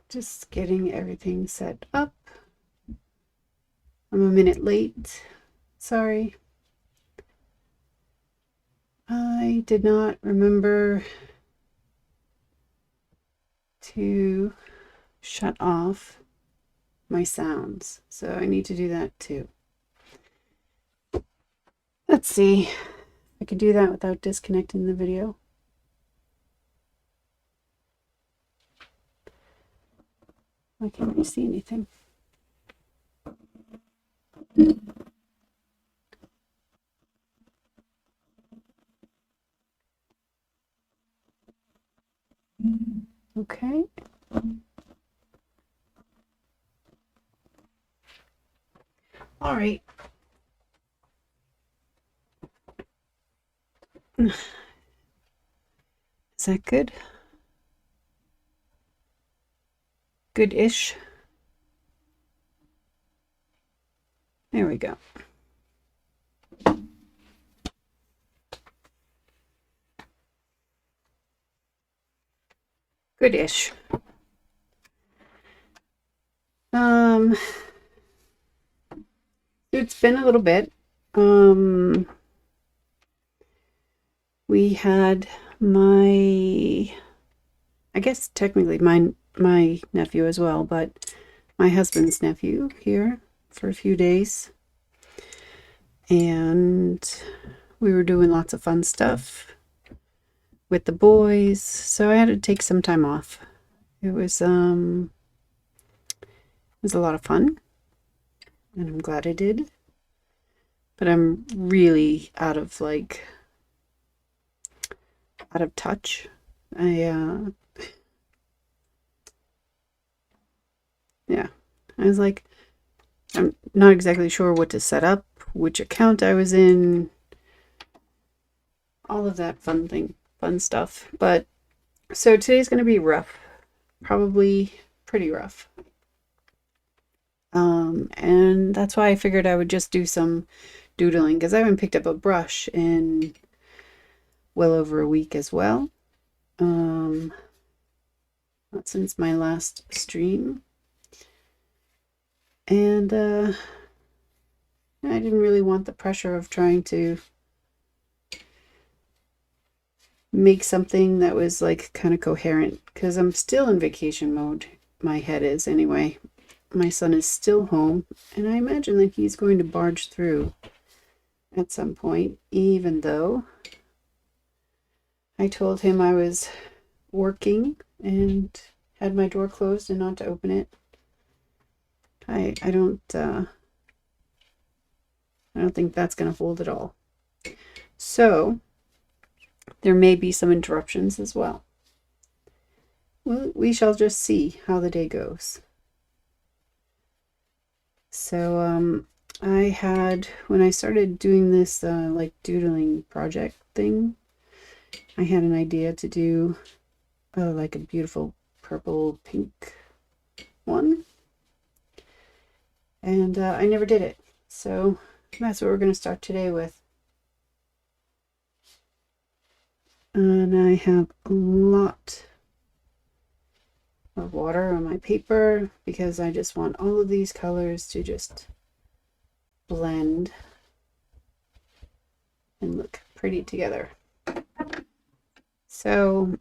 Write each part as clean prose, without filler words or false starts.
Just getting everything set up. I'm a minute late. Sorry. I did not remember to shut off my sounds, so I need to do that too. Let's see if I can do that without disconnecting the video. I can't really see anything. Okay. All right. Is that good? Good-ish. There we go. Good-ish. It's been a little bit. We had I guess technically my nephew as well, but my husband's nephew here for a few days. And we were doing lots of fun stuff with the boys, so I had to take some time off. It was a lot of fun, and I'm glad I did. But I'm really out of touch. Yeah, I was like, I'm not exactly sure what to set up, which account I was in, all of that fun stuff. But so today's going to be rough, probably pretty rough. And that's why I figured I would just do some doodling, because I haven't picked up a brush in well over a week as well. Not since my last stream. And I didn't really want the pressure of trying to make something that was like kind of coherent, because I'm still in vacation mode. My head is anyway. My son is still home, and I imagine that he's going to barge through at some point, even though I told him I was working and had my door closed and not to open it. I don't think that's going to hold at all. So there may be some interruptions as well. Well, we shall just see how the day goes. So I had, when I started doing this like doodling project thing, I had an idea to do like a beautiful purple pink one, and I never did it. So that's what we're going to start today with. And I have a lot of water on my paper because I just want all of these colors to just blend and look pretty together. So,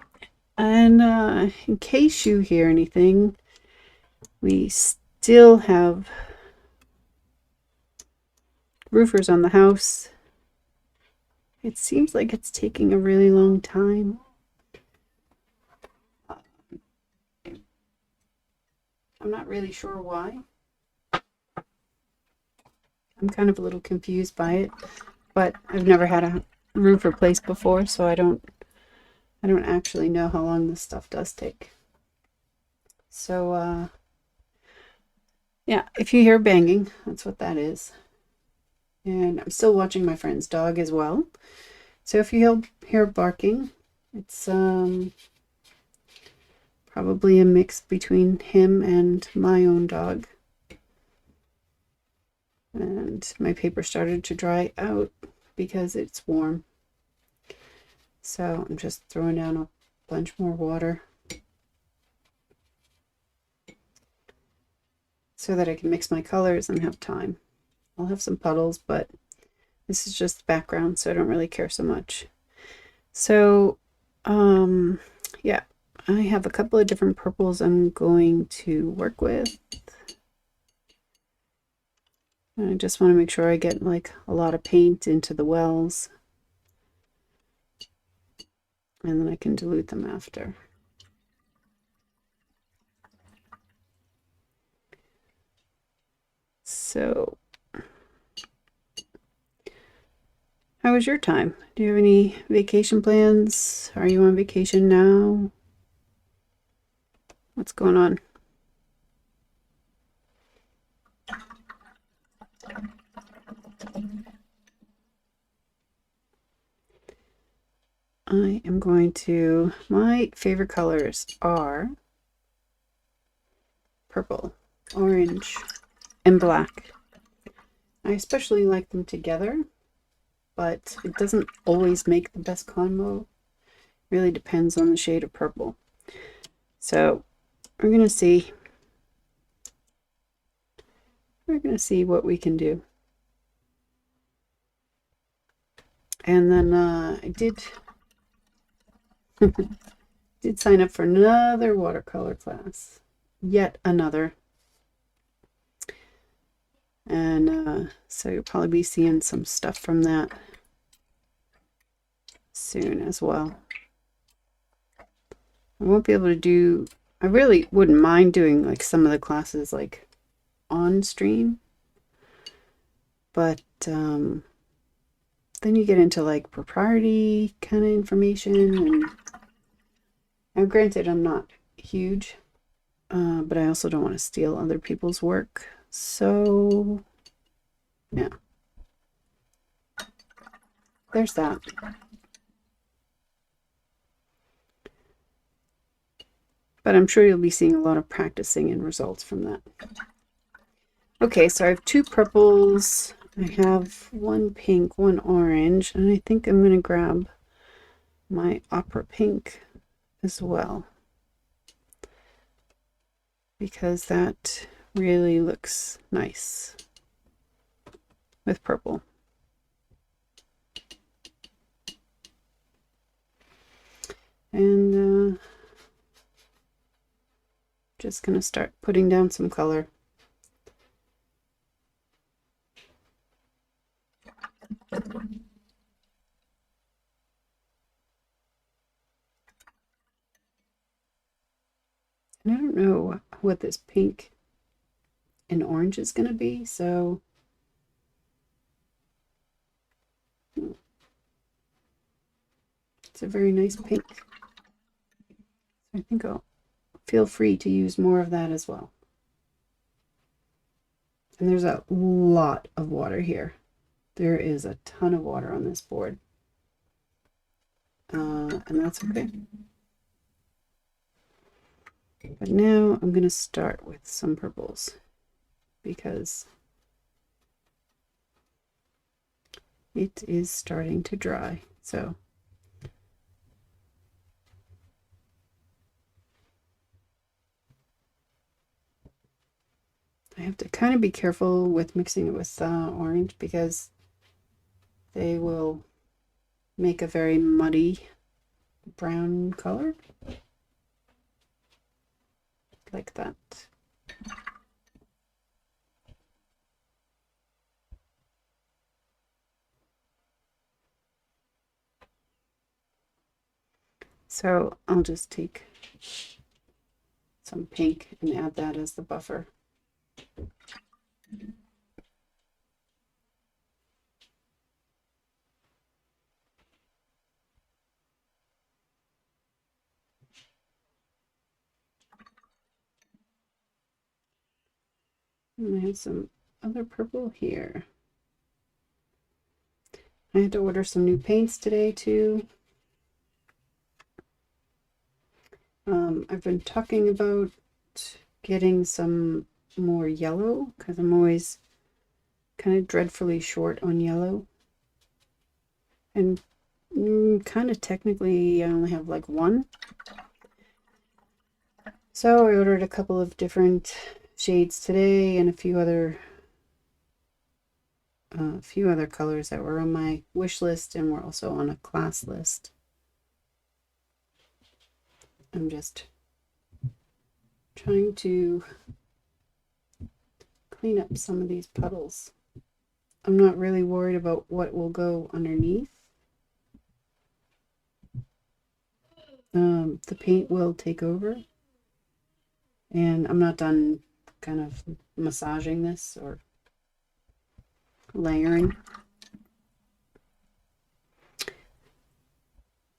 and in case you hear anything, we still have roofers on the house. It seems like it's taking a really long time. I'm not really sure why. I'm kind of a little confused by it, but I've never had a roof replaced before, so I don't actually know how long this stuff does take. So yeah, if you hear banging, that's what that is. And I'm still watching my friend's dog as well. So if you hear barking, it's probably a mix between him and my own dog. And my paper started to dry out because it's warm. So I'm just throwing down a bunch more water. so that I can mix my colors and have time. I'll have some puddles, but this is just the background, so I don't really care so much. So, yeah, I have a couple of different purples I'm going to work with. I just want to make sure I get like a lot of paint into the wells, and then I can dilute them after. So, how was your time? Do you have any vacation plans? Are you on vacation now? What's going on? I am going to, my favorite colors are purple, orange, and black. I especially like them together, but it doesn't always make the best combo. It really depends on the shade of purple. So we're going to see. We're going to see what we can do. And then I did did sign up for another watercolor class. Yet another. And so you'll probably be seeing some stuff from that soon as well. I won't be able to do, I really wouldn't mind doing like some of the classes like on stream, but then you get into like propriety kind of information, and now granted I'm not huge, but I also don't want to steal other people's work, so yeah, there's that. But I'm sure you'll be seeing a lot of practicing and results from that. Okay, so I have two purples. I have one pink, one orange, and I think I'm going to grab my opera pink as well, because that really looks nice with purple. And just going to start putting down some color. And I don't know what this pink and orange is going to be, so it's a very nice pink. I think I'll feel free to use more of that as well. And there's a lot of water here. There is a ton of water on this board. And that's okay. But now I'm going to start with some purples, because it is starting to dry. So I have to kind of be careful with mixing it with orange, because they will make a very muddy brown color. Like that. So I'll just take some pink and add that as the buffer. And I have some other purple here. I had to order some new paints today too. I've been talking about getting some more yellow, because I'm always kind of dreadfully short on yellow. And kind of technically I only have like one. So I ordered a couple of different shades today and a few other colors that were on my wish list and were also on a class list. I'm just trying to clean up some of these puddles. I'm not really worried about what will go underneath. The paint will take over, and I'm not done kind of massaging this or layering.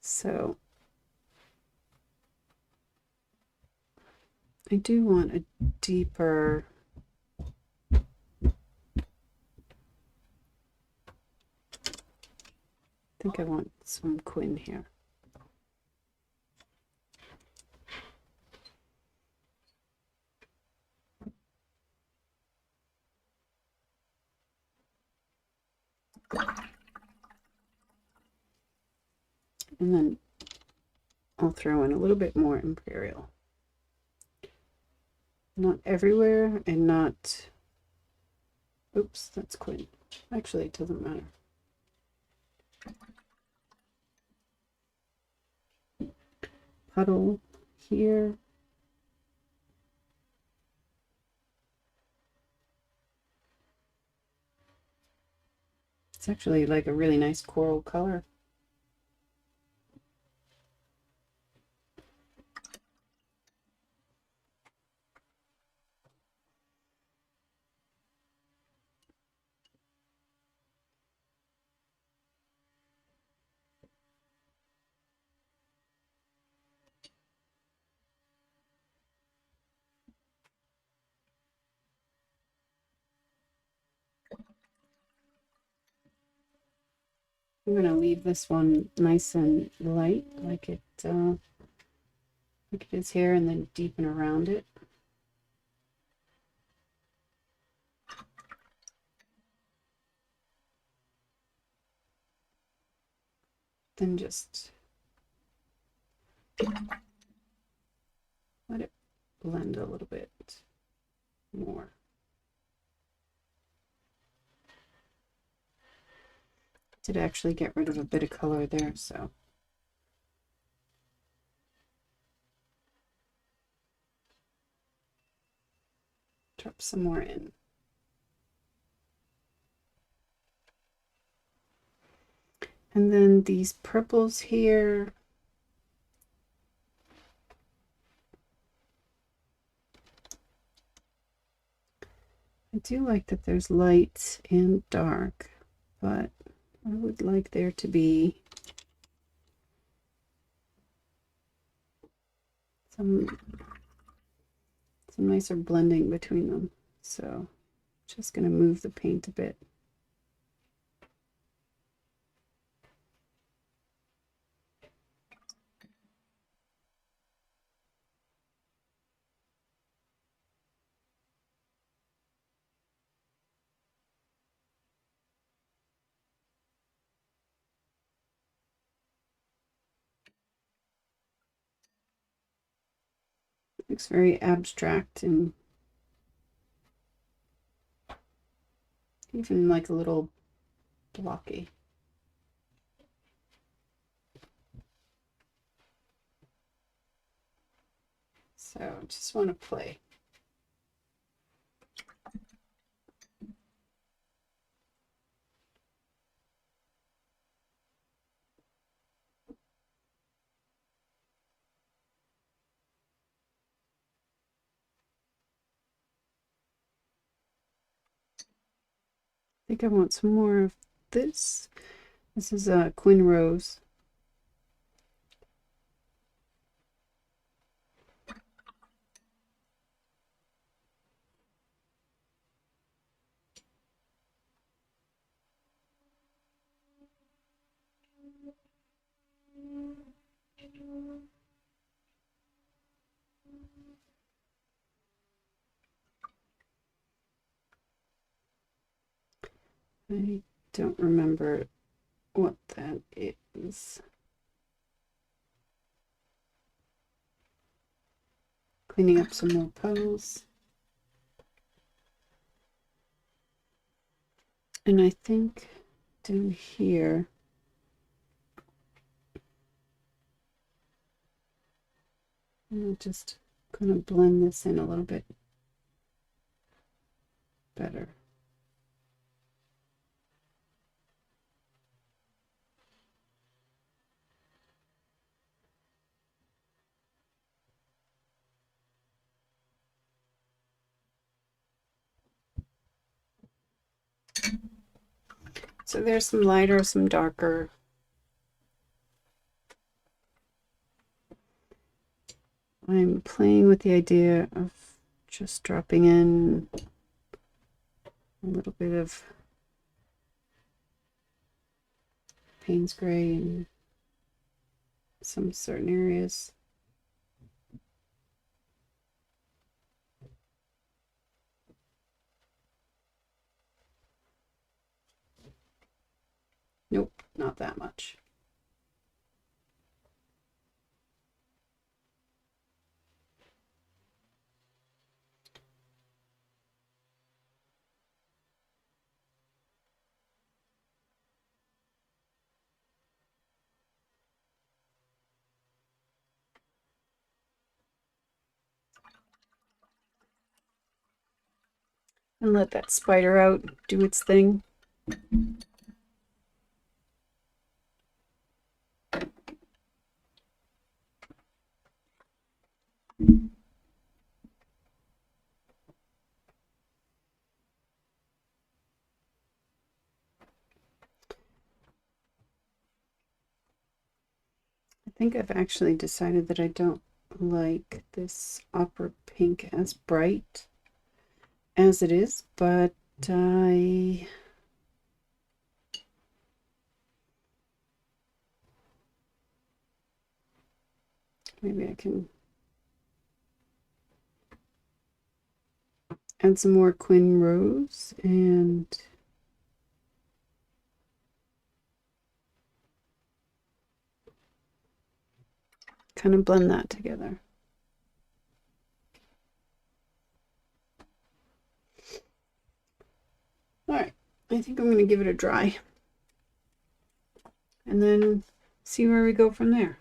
So I do want a deeper I think I want some Quinn here. And then I'll throw in a little bit more Imperial. Not everywhere and not... Oops, that's Quinn. Actually, it doesn't matter. Puddle here. It's actually like a really nice coral color. I'm going to leave this one nice and light like it is here, and then deepen around it. Then just let it blend a little bit more. Did actually get rid of a bit of color there, so drop some more in. And then these purples here, I do like that there's light and dark, but I would like there to be some nicer blending between them. So just going to move the paint a bit. Looks very abstract and even like a little blocky. So just want to play. I think I want some more of this. This is a Quinn Rose. I don't remember what that is. Cleaning up some more puddles. And I think down here, I'm just going to blend this in a little bit better. So there's some lighter, some darker. I'm playing with the idea of just dropping in a little bit of Payne's Gray in some certain areas. Nope, not that much. And let that spider out do its thing. I think I've actually decided that I don't like this opera pink as bright as it is, but maybe I can add some more Quinn Rose and kind of blend that together. All right, I think I'm going to give it a dry and then see where we go from there.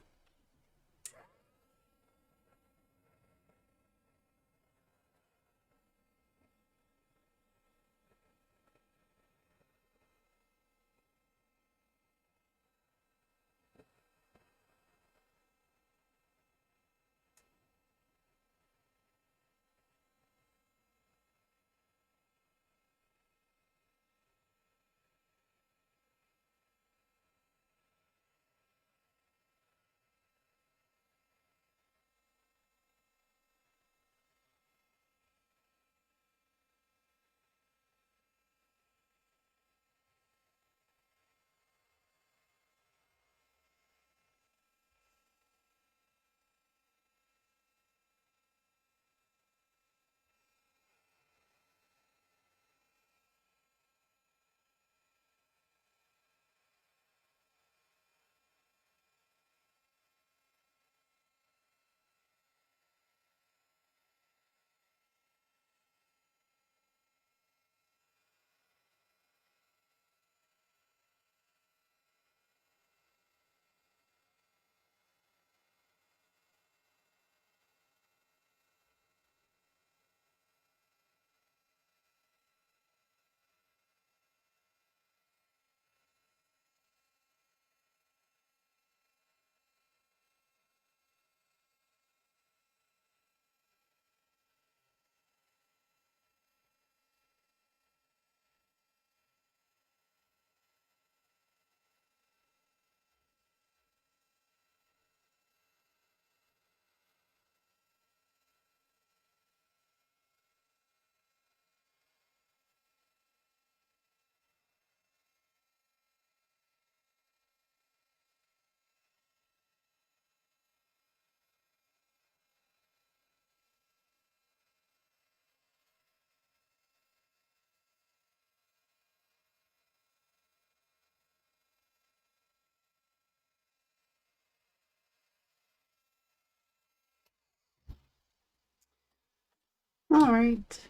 All right.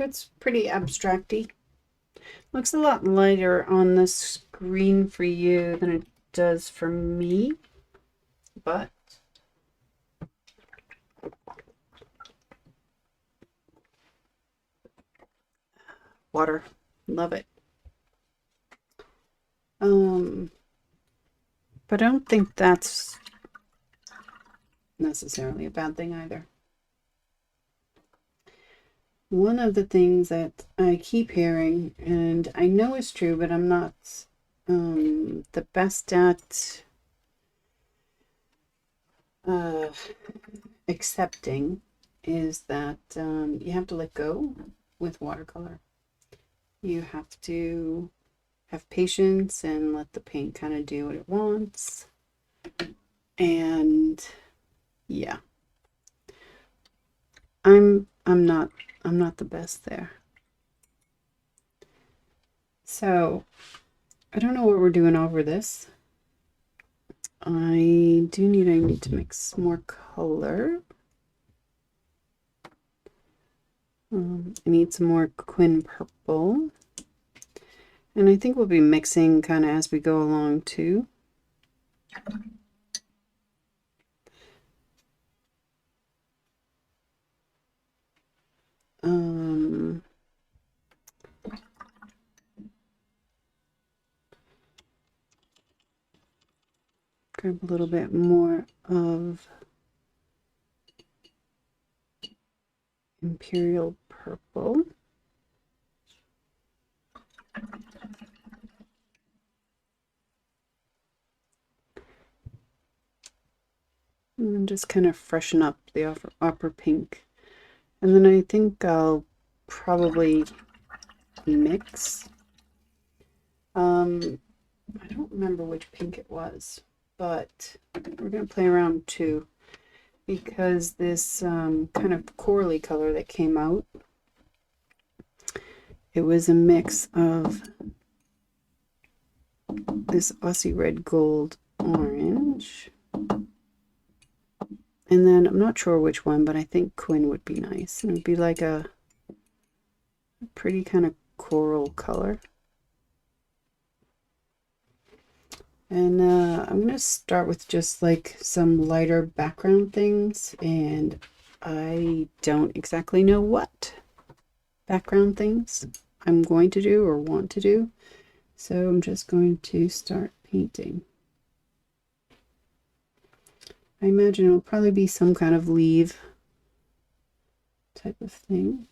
It's pretty abstracty. Looks a lot lighter on the screen for you than it does for me, but water, love it. But I don't think that's necessarily a bad thing either. One of the things that I keep hearing, and I know is true, but I'm not the best at accepting, is that you have to let go with watercolor. You have to have patience and let the paint kind of do what it wants. And yeah, I'm not the best there. So I don't know what we're doing over this. I need to mix more color. I need some more Quin purple. And I think we'll be mixing kind of as we go along too. Grab a little bit more of Imperial Purple. And just kind of freshen up the upper pink. And then I think I'll probably mix. I don't remember which pink it was, but we're going to play around too, because this kind of corally color that came out, it was a mix of this Aussie Red Gold Orange, and then I'm not sure which one, but I think Quin would be nice. It would be like a pretty kind of coral color. And I'm going to start with just like some lighter background things, and I don't exactly know what background things I'm going to do or want to do. So I'm just going to start painting. I imagine it'll probably be some kind of leaf type of thing.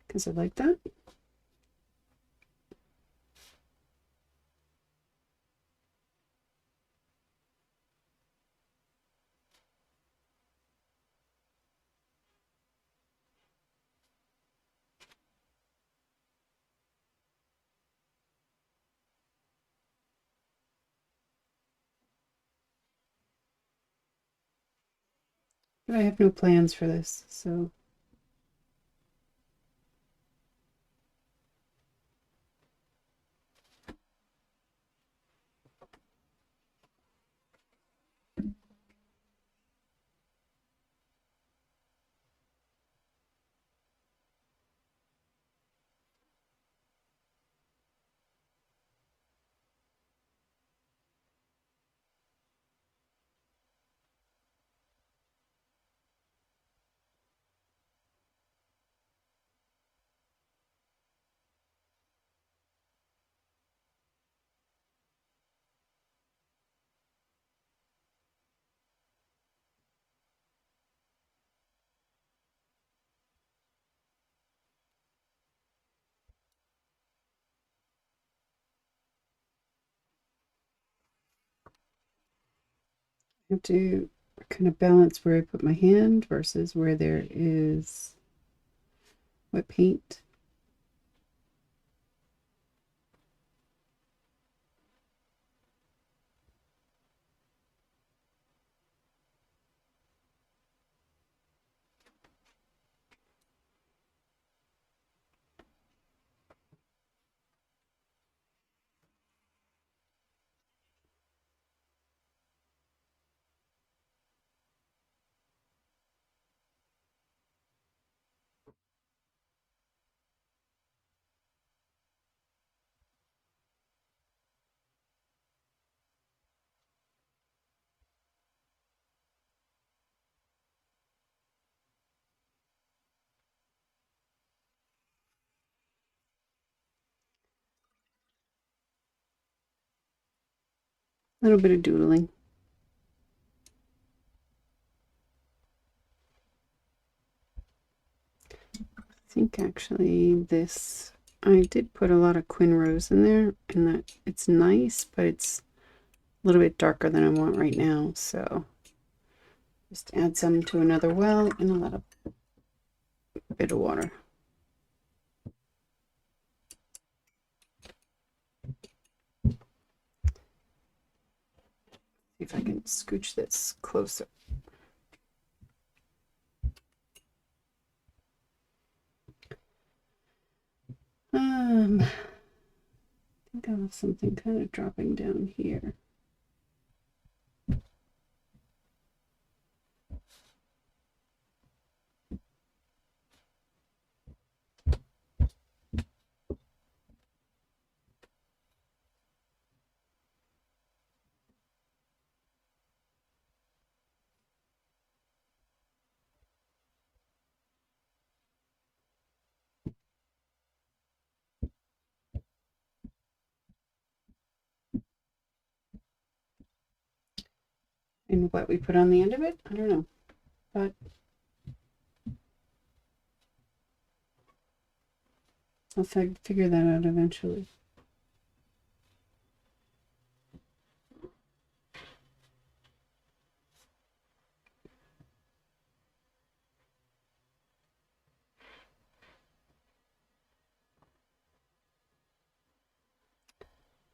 Because I like that. But I have no plans for this, so I have to kind of balance where I put my hand versus where there is wet paint. A little bit of doodling. I think actually this, I did put a lot of Quin Rose in there, and that it's nice, but it's a little bit darker than I want right now, so just add some to another well and a little bit of water. See if I can scooch this closer. I think I have something kind of dropping down here. And what we put on the end of it, I don't know, but I'll figure that out eventually.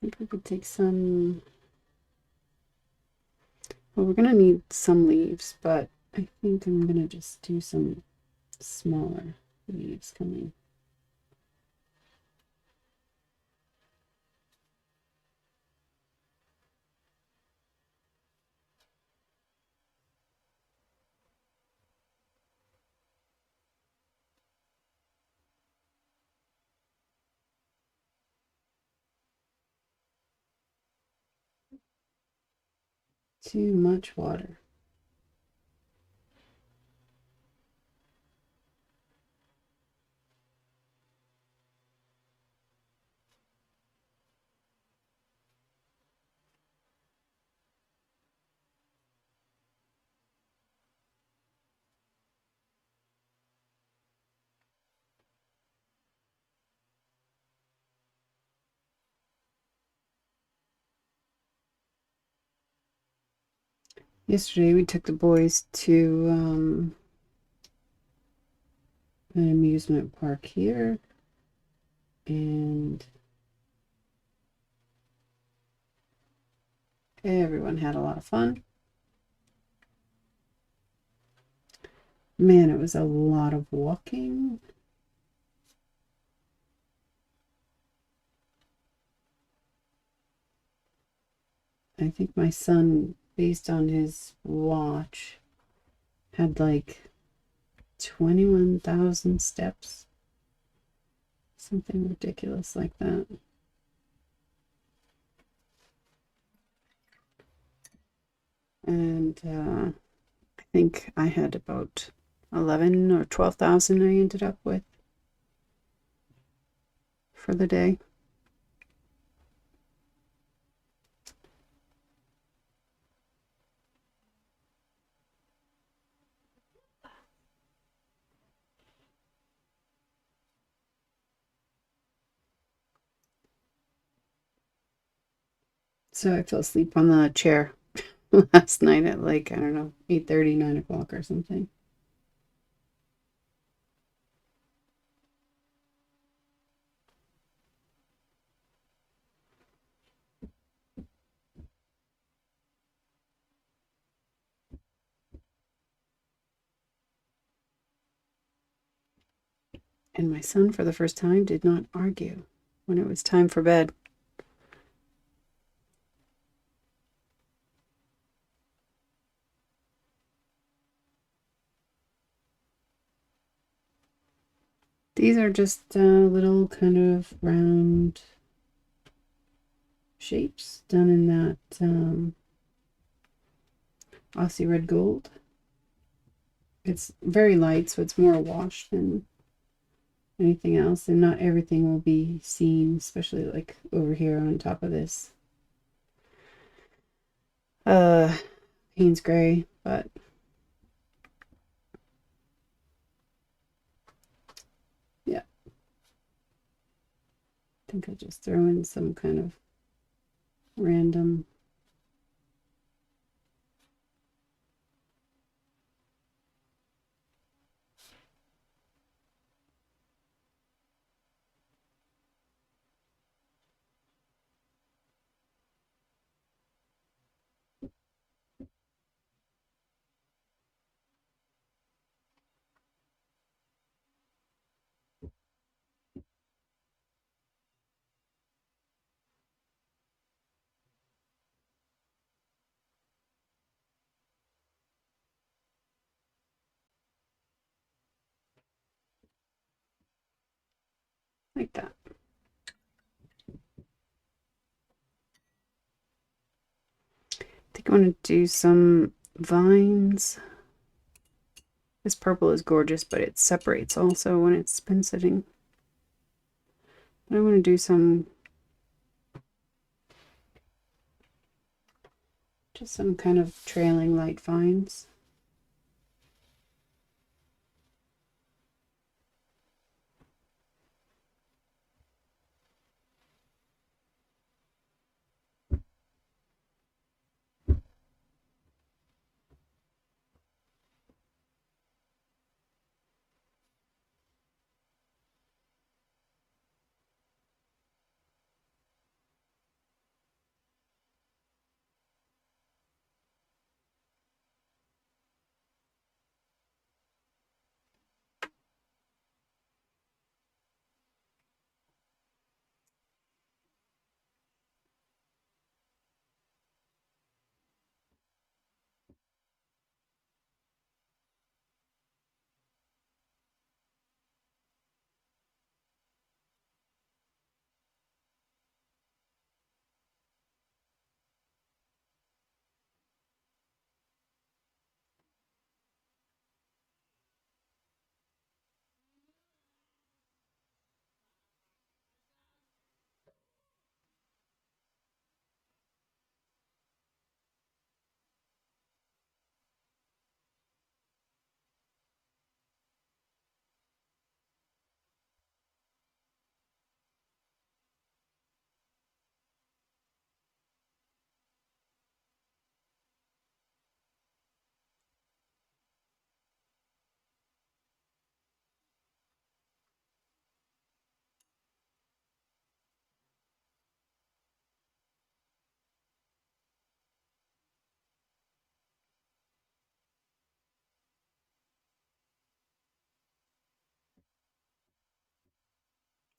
I think we could take some, well, we're going to need some leaves, but I think I'm going to just do some smaller leaves coming. Too much water. Yesterday we took the boys to an amusement park here, and everyone had a lot of fun. Man, it was a lot of walking. I think my son, based on his watch, had like 21,000 steps. Something ridiculous like that. And I think I had about 11 or 12,000 I ended up with for the day. So I fell asleep on the chair last night at like, I don't know, 8:30, 9 o'clock or something. And my son, for the first time, did not argue when it was time for bed. These are just little kind of round shapes done in that Aussie red gold. It's very light, so it's more a wash than anything else, and not everything will be seen, especially like over here on top of this. uh Payne's Gray, but yeah, I think I'll just throw in some kind of random like that. I think I want to do some vines. This purple is gorgeous, but it separates also when it's been sitting. But I want to do just some kind of trailing light vines.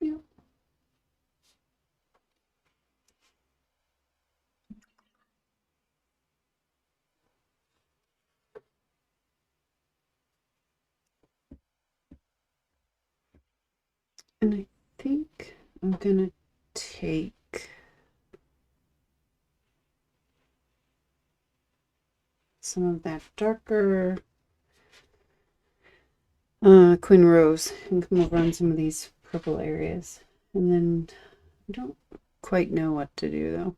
Yeah. And I think I'm gonna take some of that darker Queen Rose and come over on some of these purple areas. And then I don't quite know what to do though.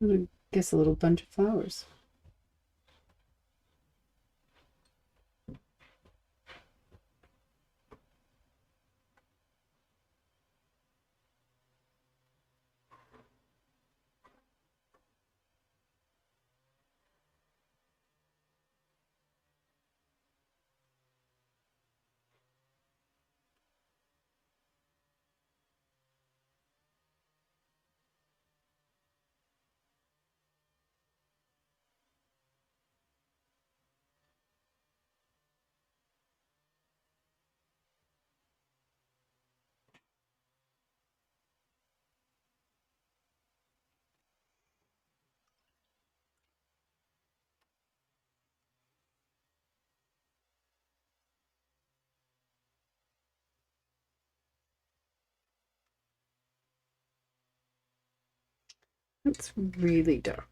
I guess a little bunch of flowers. It's really dark.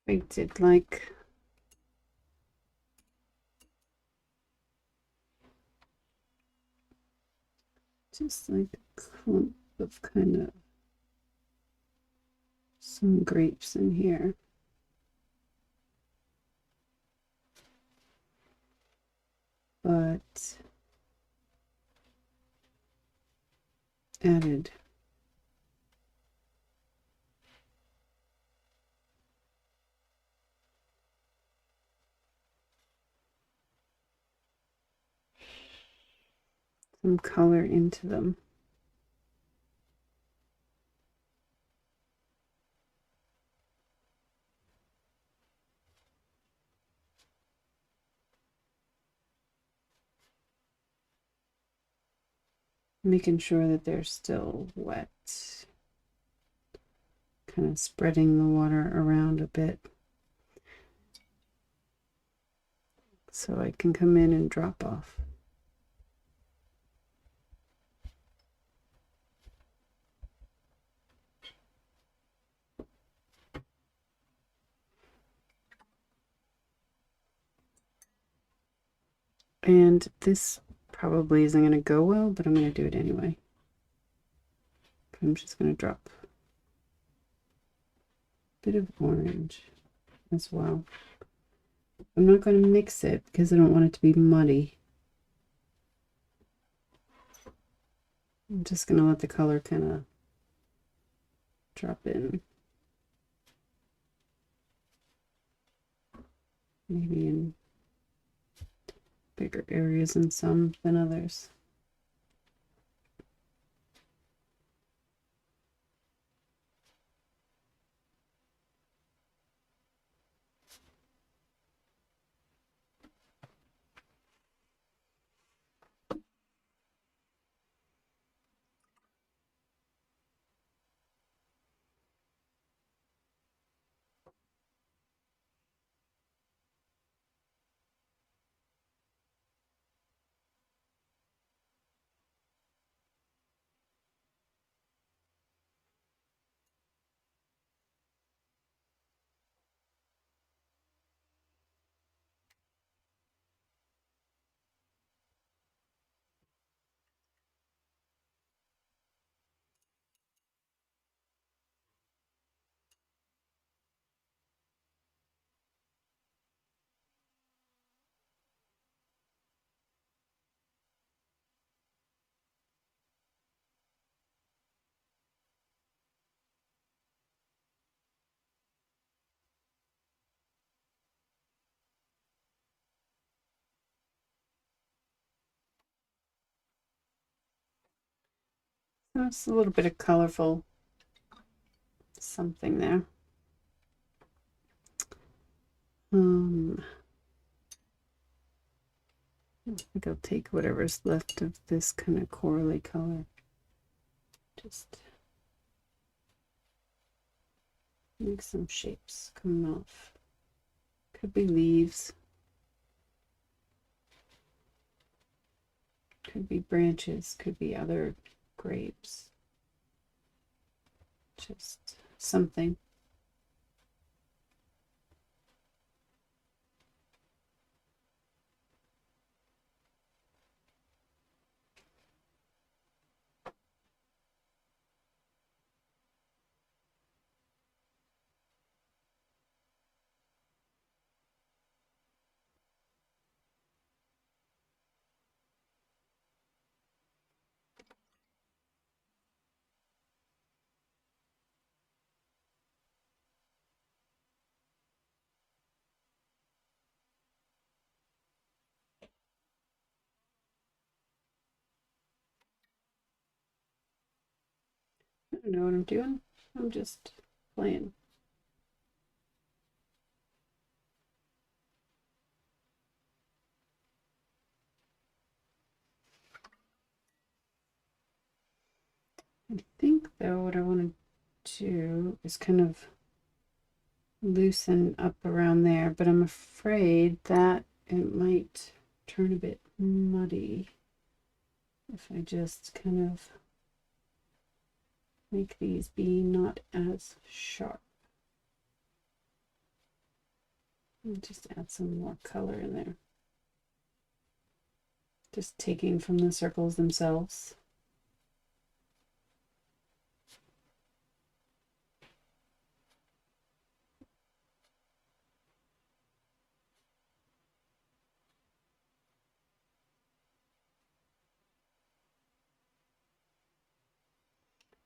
I did like just like a clump of kind of some grapes in here. But added some color into them. Making sure that they're still wet. Kind of spreading the water around a bit so I can come in and drop off. And this probably isn't going to go well, but I'm going to do it anyway. I'm just going to drop a bit of orange as well. I'm not going to mix it because I don't want it to be muddy. I'm just going to let the color kind of drop in. Maybe in bigger areas in some than others. There's a little bit of colorful something there. I think I'll take whatever's left of this kind of corally color. Just make some shapes coming off. Could be leaves. Could be branches. Could be other grapes. Just something. I don't know what I'm doing. I'm just playing. I think though what I want to do is kind of loosen up around there, but I'm afraid that it might turn a bit muddy if I just kind of make these be not as sharp. And just add some more color in there. Just taking from the circles themselves.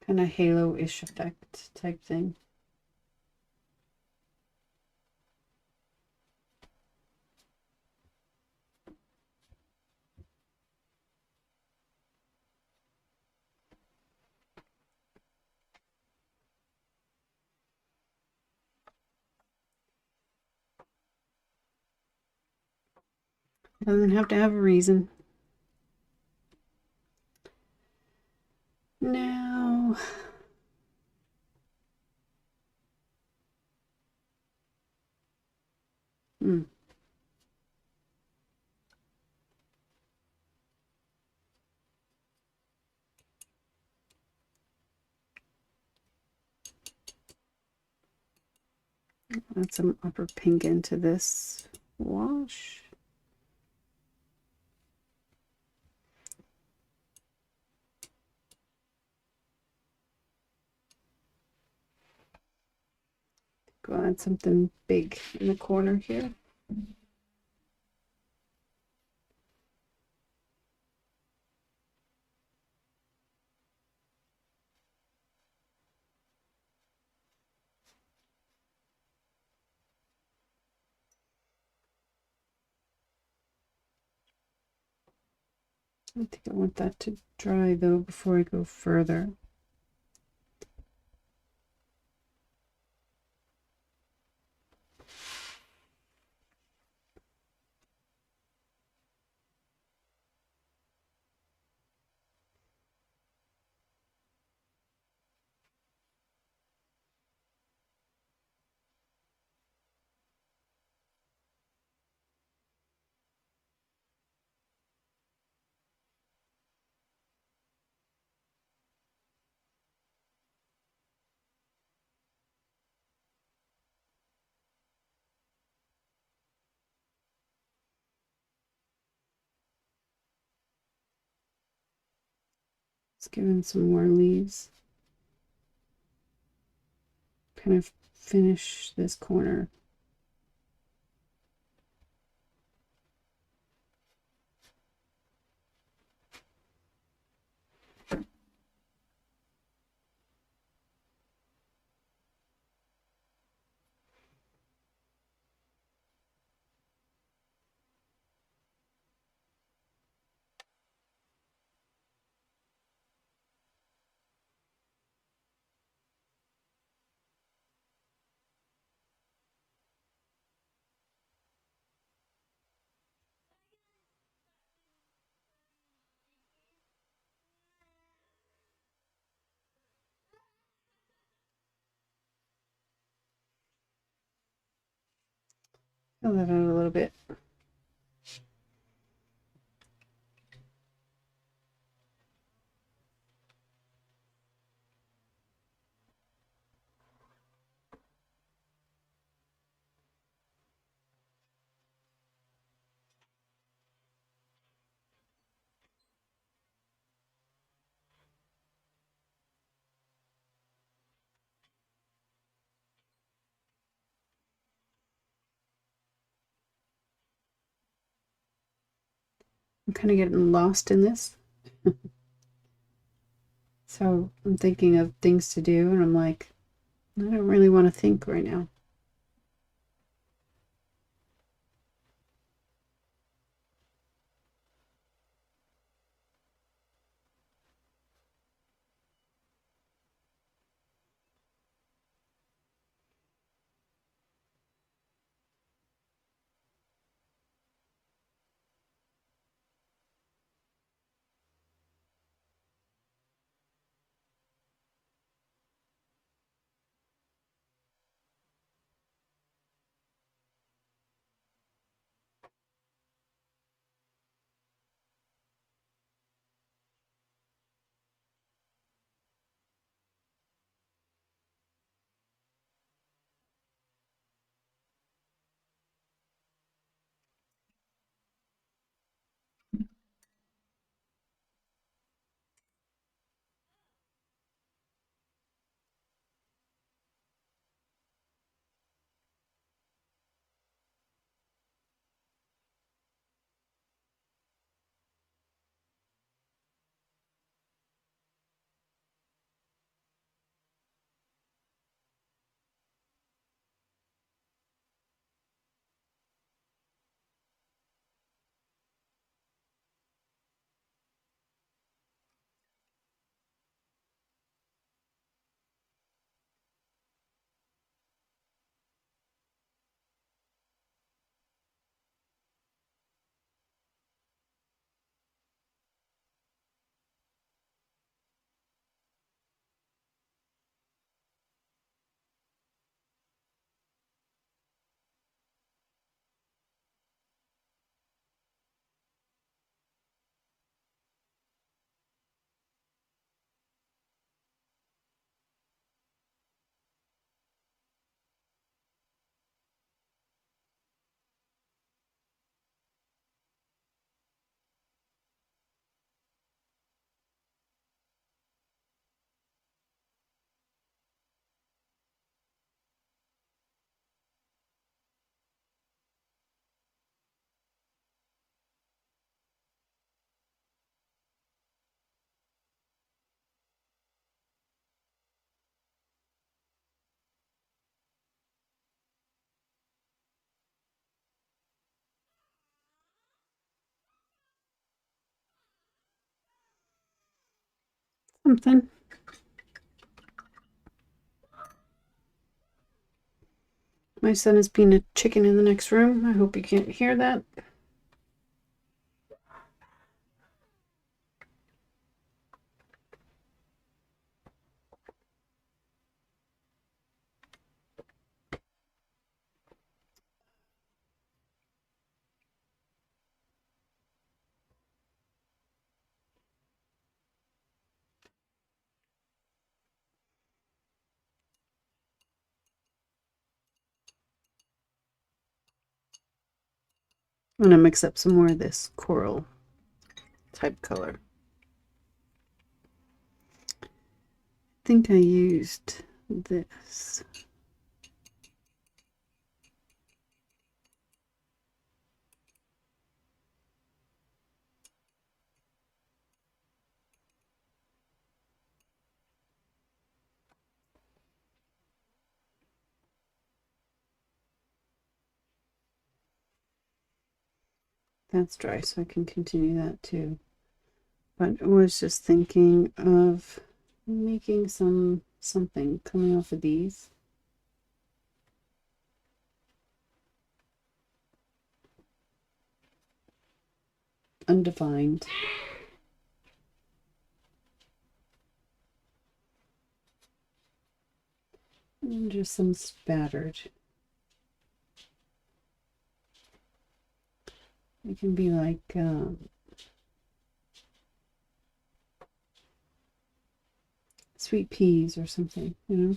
Kind of halo-ish effect type thing. Doesn't have to have a reason. Now, add some upper pink into this wash. Go add something big in the corner here. I think I want that to dry though before I go further. Let's give in some more leaves. Kind of finish this corner. Fill that out a little bit. I'm kind of getting lost in this. So I'm thinking of things to do, and I'm like, I don't really want to think right now. Something. My son is being a chicken in the next room. I hope you can't hear that. I'm going to mix up some more of this coral type color. I think I used this. That's dry, so I can continue that too. But I was just thinking of making something coming off of these. Undefined. And just some spattered. It can be like sweet peas or something, you know.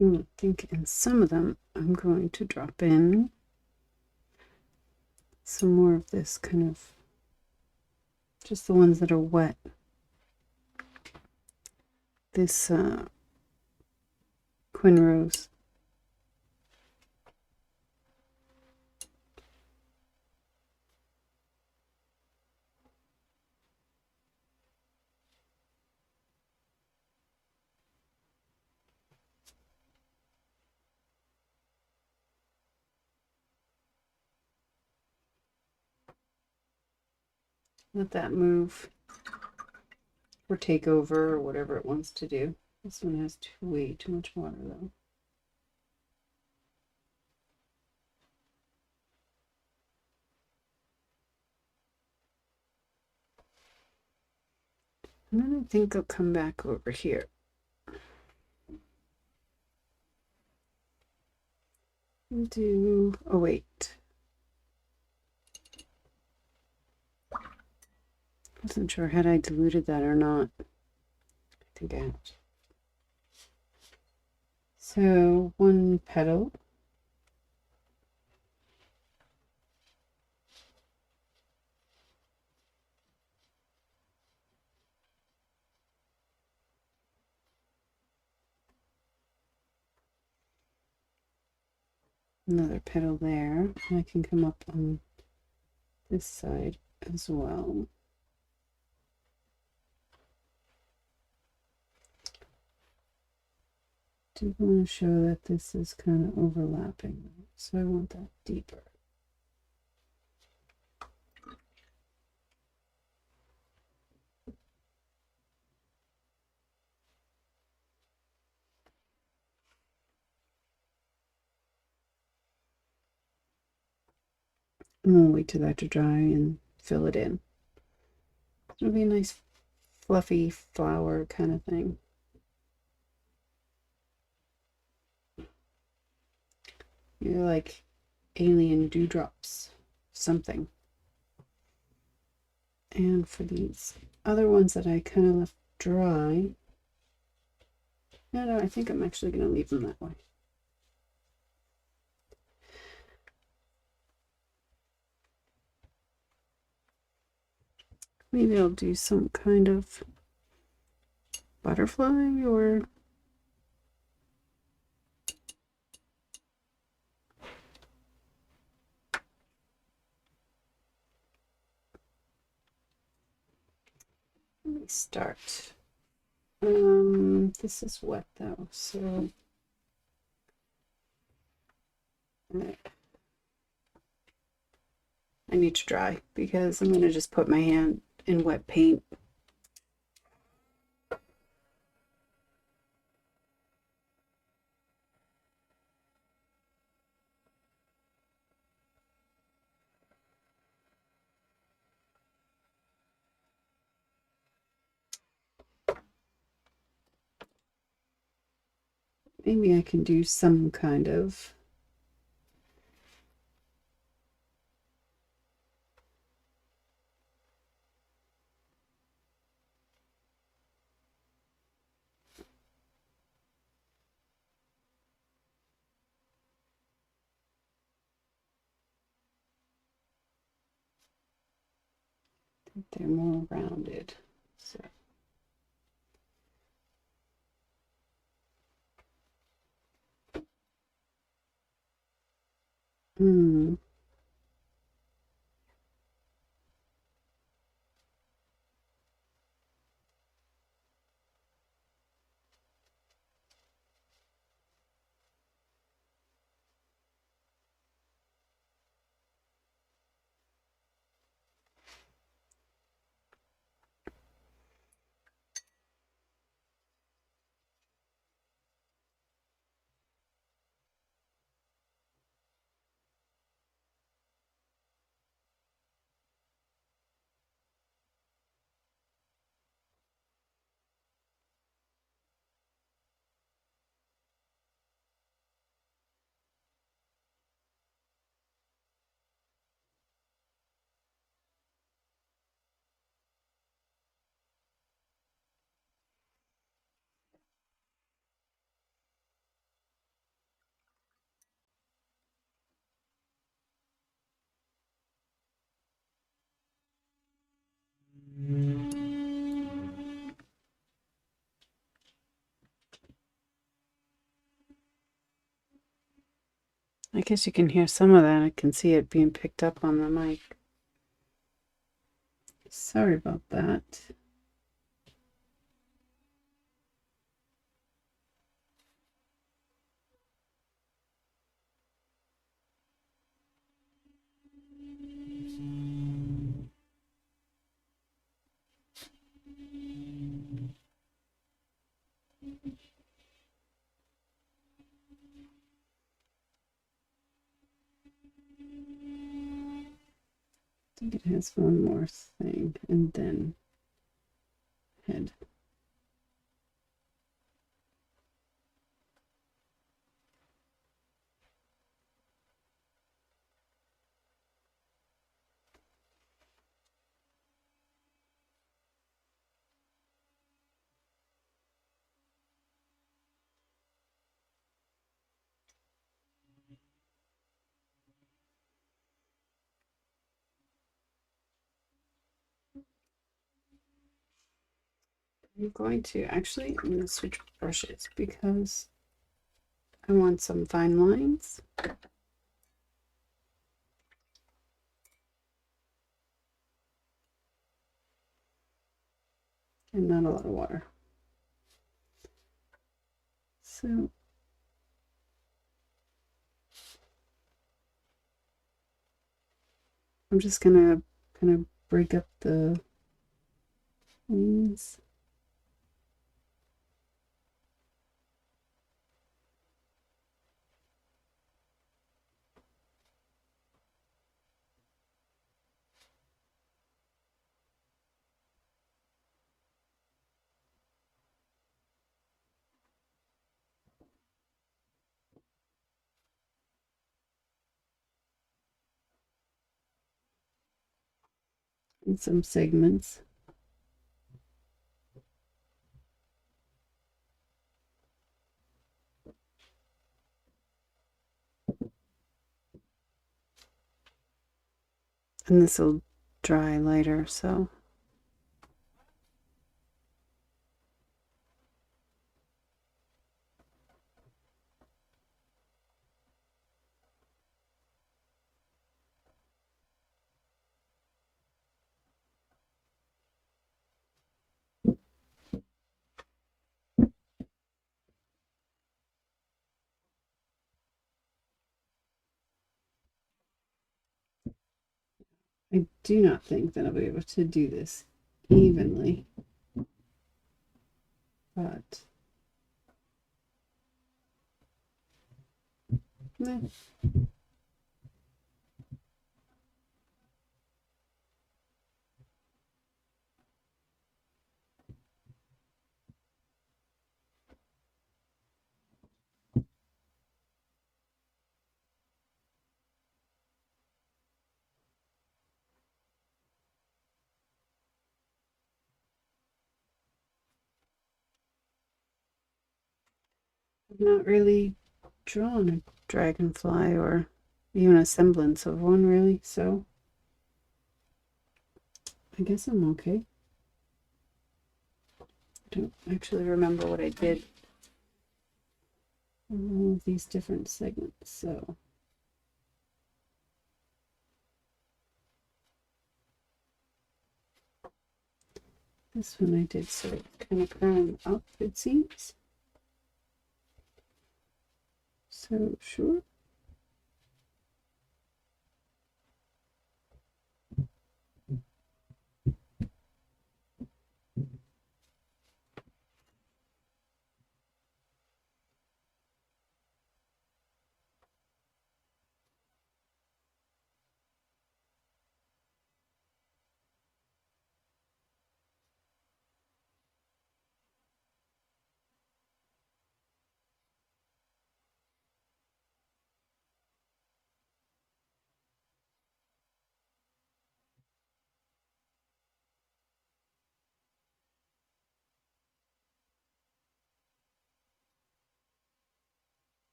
I think in some of them I'm going to drop in some more of this kind of, just the ones that are wet. This Quin Rose. Let that move or take over or whatever it wants to do. This one has way too much water though. And then I think I'll come back over here. Oh wait. Wasn't sure had I diluted that or not. I think I have. So one petal. Another petal there. I can come up on this side as well. I do want to show that this is kind of overlapping, so I want that deeper. I'm gonna wait till that to dry and fill it in. It'll be a nice fluffy flower kind of thing. You're like alien dewdrops, something. And for these other ones that I kind of left dry, no, I think I'm actually going to leave them that way. Maybe I'll do some kind of butterfly or let me start. This is wet though, so I need to dry because I'm going to just put my hand in wet paint. Maybe I can do some kind of They're more rounded. So. Hmm. I guess you can hear some of that. I can see it being picked up on the mic. Sorry about that. I think it has one more thing and then head. I'm going to switch brushes because I want some fine lines. And not a lot of water. So I'm just gonna kind of break up the lines. And some segments. And this will dry lighter, so I do not think that I'll be able to do this evenly, but I'm not really drawn a dragonfly or even a semblance of one, really, so I guess I'm okay. I don't actually remember what I did on all of these different segments, so this one I did sort of kind of curling up, it seems. So sure.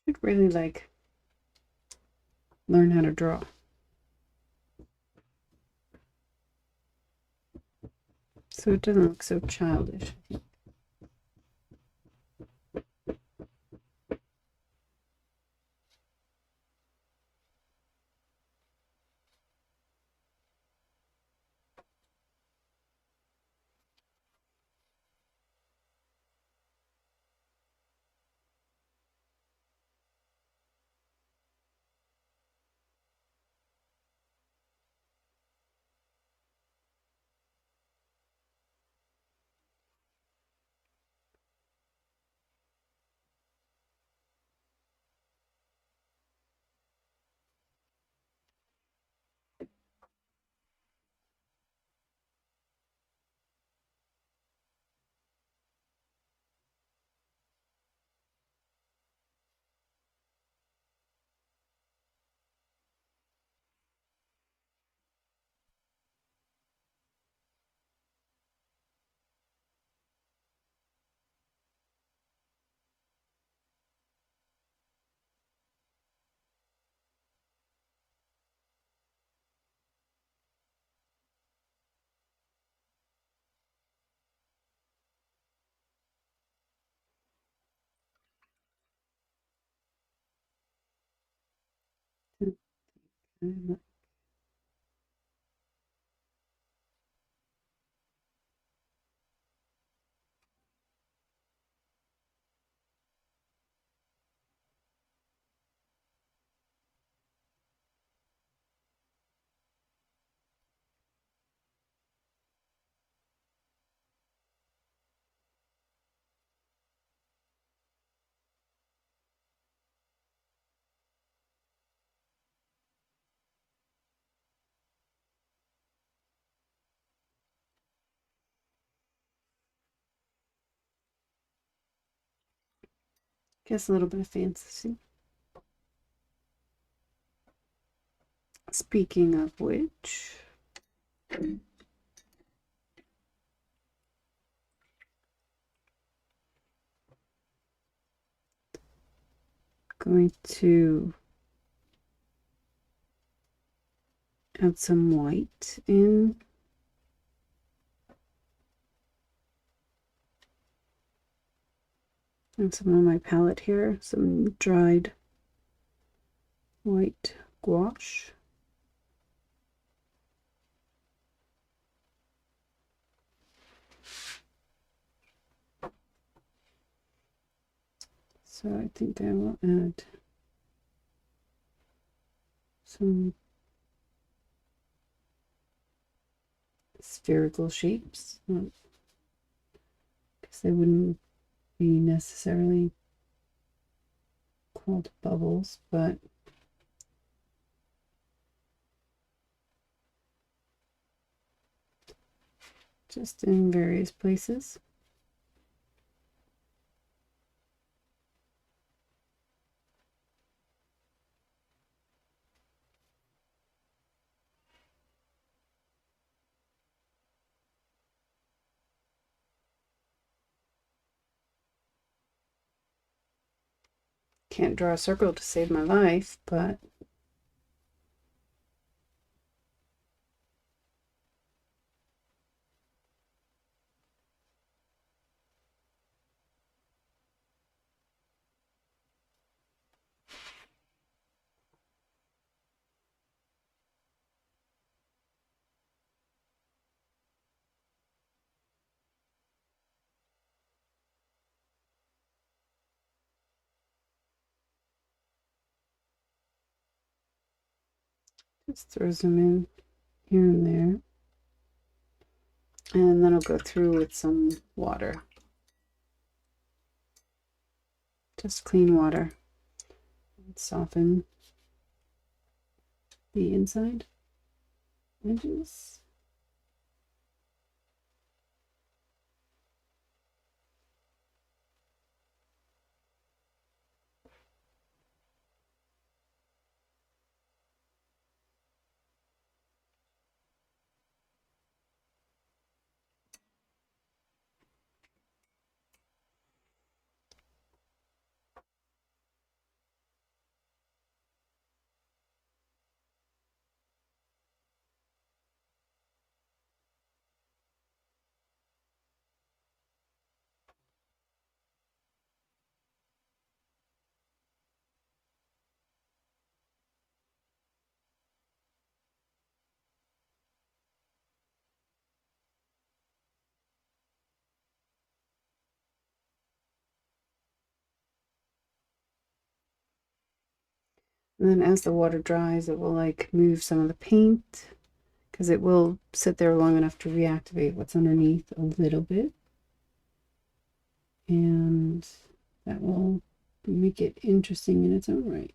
I'd really like learn how to draw. So it doesn't look so childish. I guess a little bit of fantasy. Speaking of which, going to add some white in. And some on my palette here, some dried white gouache. So I think I will add some spherical shapes, because they wouldn't be necessarily called bubbles, but just in various places. Can't draw a circle to save my life, but just throws them in here and there. And then I'll go through with some water. Just clean water. And soften the inside edges. And then as the water dries, it will like move some of the paint because it will sit there long enough to reactivate what's underneath a little bit. And that will make it interesting in its own right.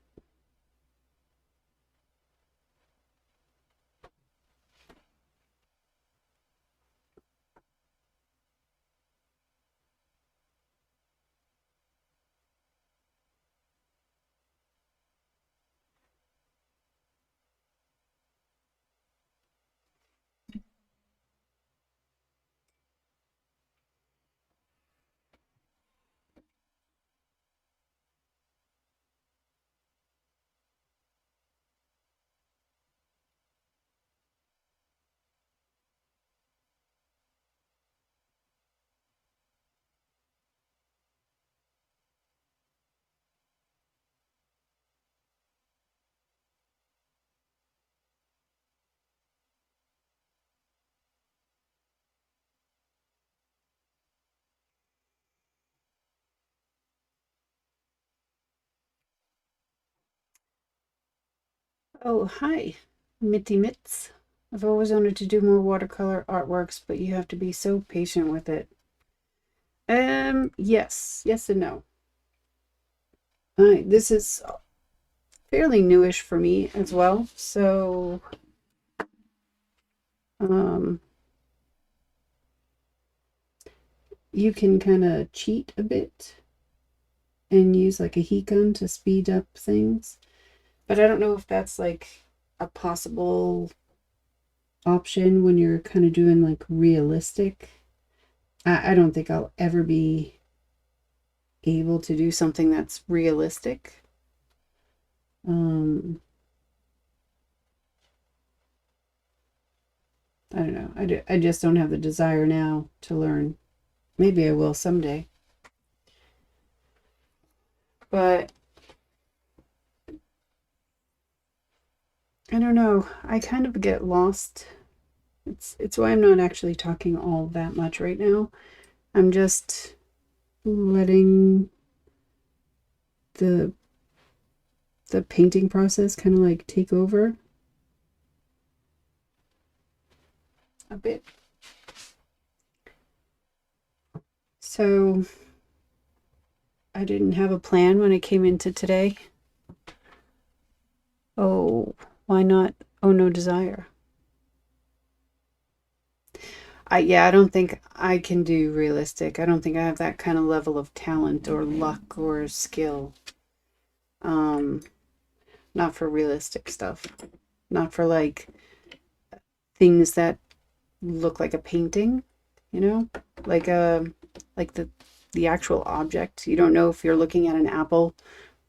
Oh, hi, Mitty Mitts. I've always wanted to do more watercolor artworks, but you have to be so patient with it. Yes and no. This is fairly newish for me as well, so you can kind of cheat a bit and use like a heat gun to speed up things. But I don't know if that's like a possible option when you're kind of doing like realistic. I don't think I'll ever be able to do something that's realistic. I don't know. I just don't have the desire now to learn. Maybe I will someday. But I don't know. I kind of get lost. It's why I'm not actually talking all that much right now. I'm just letting the painting process kind of like take over a bit. So I didn't have a plan when I came into today. Oh, why not? Oh, no desire. Yeah, I don't think I can do realistic. I don't think I have that kind of level of talent or luck or skill. Um, Not for realistic stuff. Not for like things that look like a painting, you know? Like like the actual object. You don't know if you're looking at an apple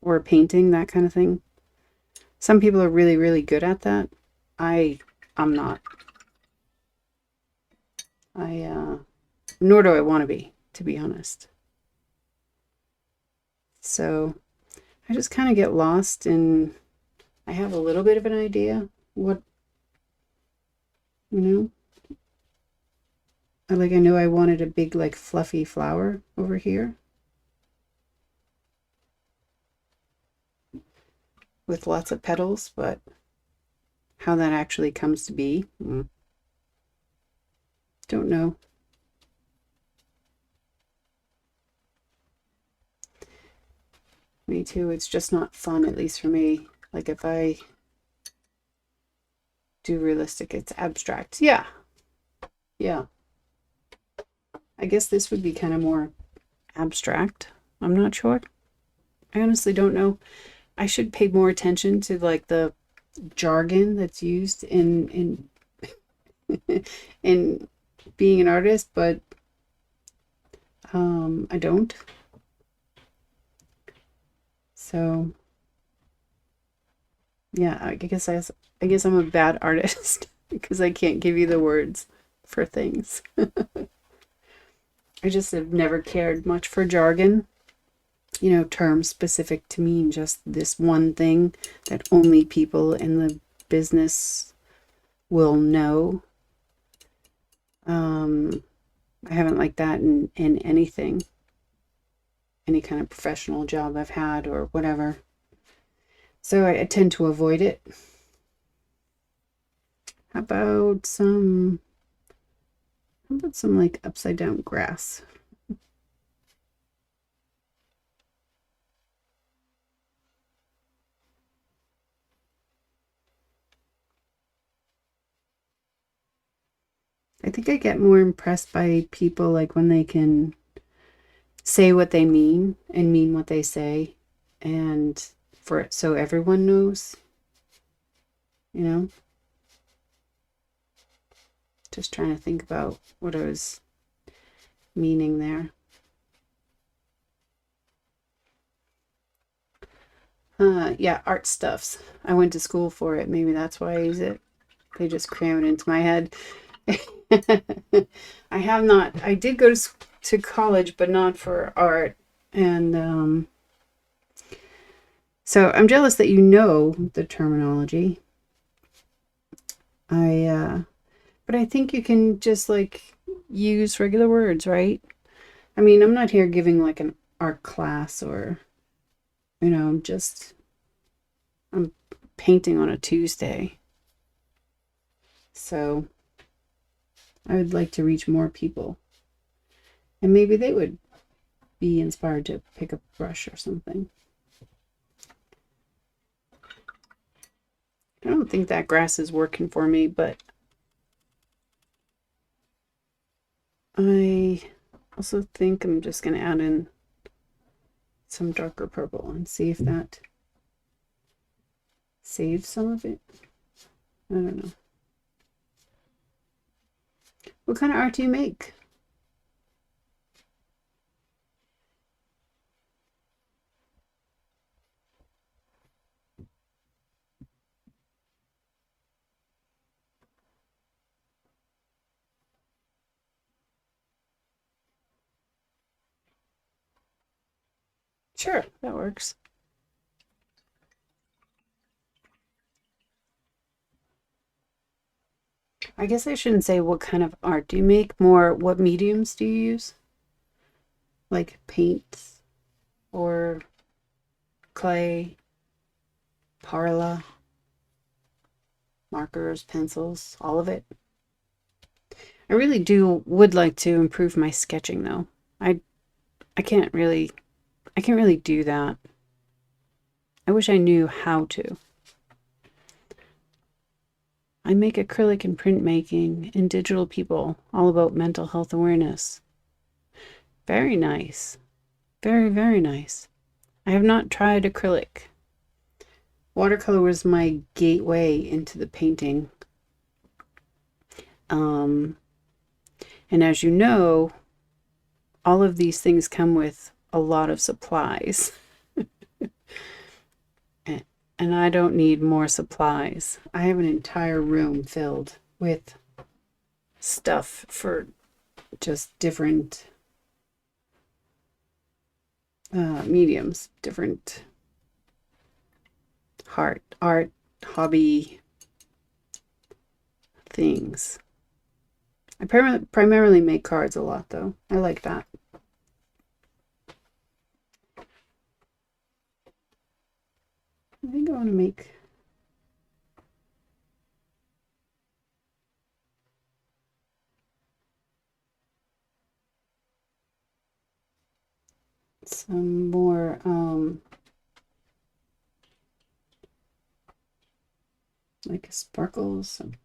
or a painting, that kind of thing. Some people are really, really good at that. I I'm not. I Nor do I want to be honest. So I just kind of get lost in I have a little bit of an idea what, you know, I know I wanted a big like fluffy flower over here with lots of petals, but how that actually comes to be, don't know. Me too. It's just not fun, at least for me. Like if I do realistic, it's abstract. Yeah. Yeah. I guess this would be kind of more abstract. I'm not sure. I honestly don't know. I should pay more attention to like the jargon that's used in being an artist, but I don't. So yeah, I guess I'm a bad artist because I can't give you the words for things. I just have never cared much for jargon, you know, terms specific to mean just this one thing that only people in the business will know. I haven't liked that in anything, any kind of professional job I've had or whatever. So I tend to avoid it. How about some, how about some like upside down grass? I think I get more impressed by people like when they can say what they mean and mean what they say, and for so everyone knows, you know. Just trying to think about what I was meaning there. Yeah, art stuffs. I went to school for it. Maybe that's why I use it. They just cram it into my head. I have not. I did go to college, but not for art. And so I'm jealous that you know the terminology. But I think you can just like use regular words, right? I mean, I'm not here giving like an art class or, you know, I'm painting on a Tuesday. So I would like to reach more people. And maybe they would be inspired to pick up a brush or something. I don't think that grass is working for me, but I also think I'm just going to add in some darker purple and see if that saves some of it. I don't know. What kind of art do you make? Sure, that works. I guess I shouldn't say what kind of art do you make, more what mediums do you use? Like paints or clay, parla, markers, pencils, all of it. I really would like to improve my sketching though. I I can't really I can't really do that. I wish I knew how to. I make acrylic and printmaking and digital people, all about mental health awareness. Very nice. Very, very nice. I have not tried acrylic. Watercolor was my gateway into the painting. And as you know, all of these things come with a lot of supplies. And I don't need more supplies. I have an entire room filled with stuff for just different mediums, different art, hobby things. I primarily make cards a lot, though. I like that. I think I want to make some more like sparkles, some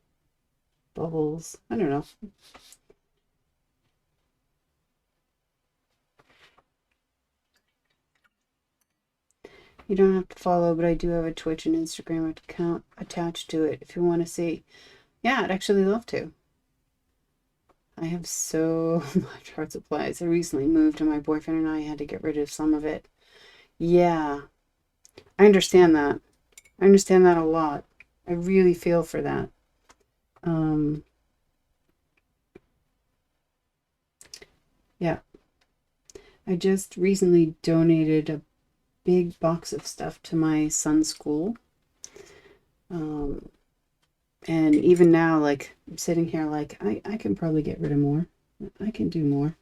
bubbles. I don't know. You don't have to follow, but I do have a Twitch and Instagram account attached to it if you want to see. Yeah, I'd actually love to. I have so much art supplies. I recently moved and my boyfriend and I had to get rid of some of it. Yeah, I understand that. I understand that a lot. I really feel for that. Yeah. I just recently donated a big box of stuff to my son's school. And even now, like, I'm sitting here like, I can probably get rid of more. I can do more.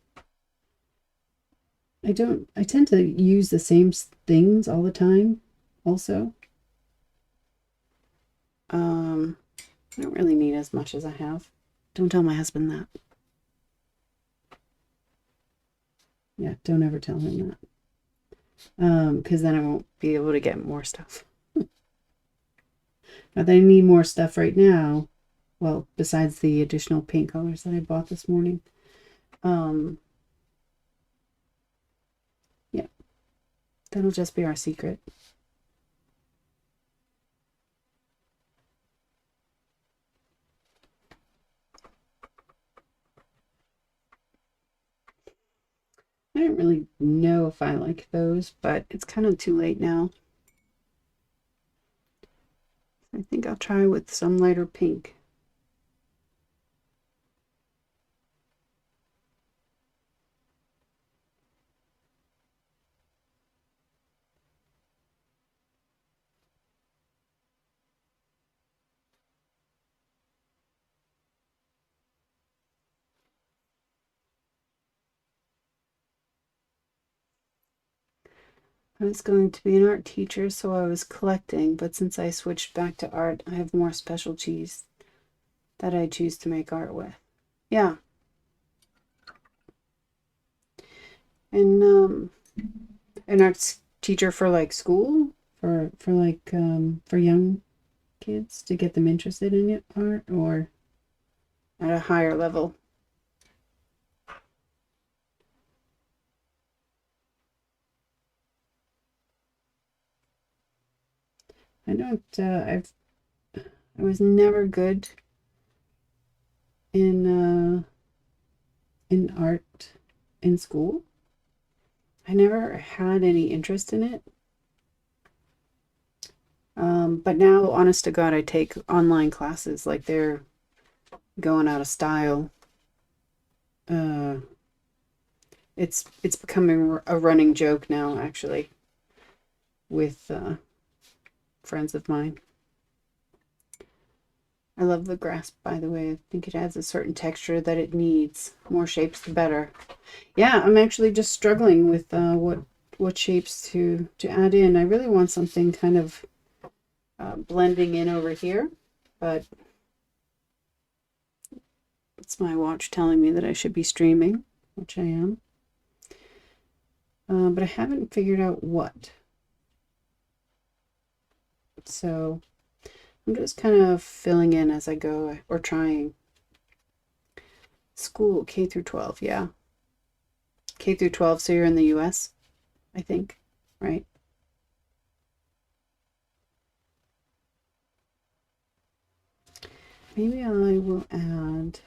I tend to use the same things all the time also. I don't really need as much as I have. Don't tell my husband that. Yeah, don't ever tell him that. Because then I won't be able to get more stuff. Not that I need more stuff right now. Well, besides the additional paint colors that I bought this morning. Yeah, that'll just be our secret. I don't really know if I like those, but it's kind of too late now. I think I'll try with some lighter pink. I was going to be an art teacher, so I was collecting, but since I switched back to art, I have more specialties that I choose to make art with. Yeah. And an arts teacher for like school, for like for young kids to get them interested in it, art, or at a higher level. I don't I was never good in art in school. I never had any interest in it. But now, honest to God, I take online classes like they're going out of style. It's becoming a running joke now, actually, with friends of mine. I love the grasp, by the way. I think it adds a certain texture that it needs. More shapes, the better. Yeah, I'm actually just struggling with what shapes to add in. I really want something kind of blending in over here, but it's my watch telling me that I should be streaming, which I am. But I haven't figured out what. So I'm just kind of filling in as I go, or trying. School, K through 12, yeah. K through 12, so you're in the US, I think, right? Maybe I will add...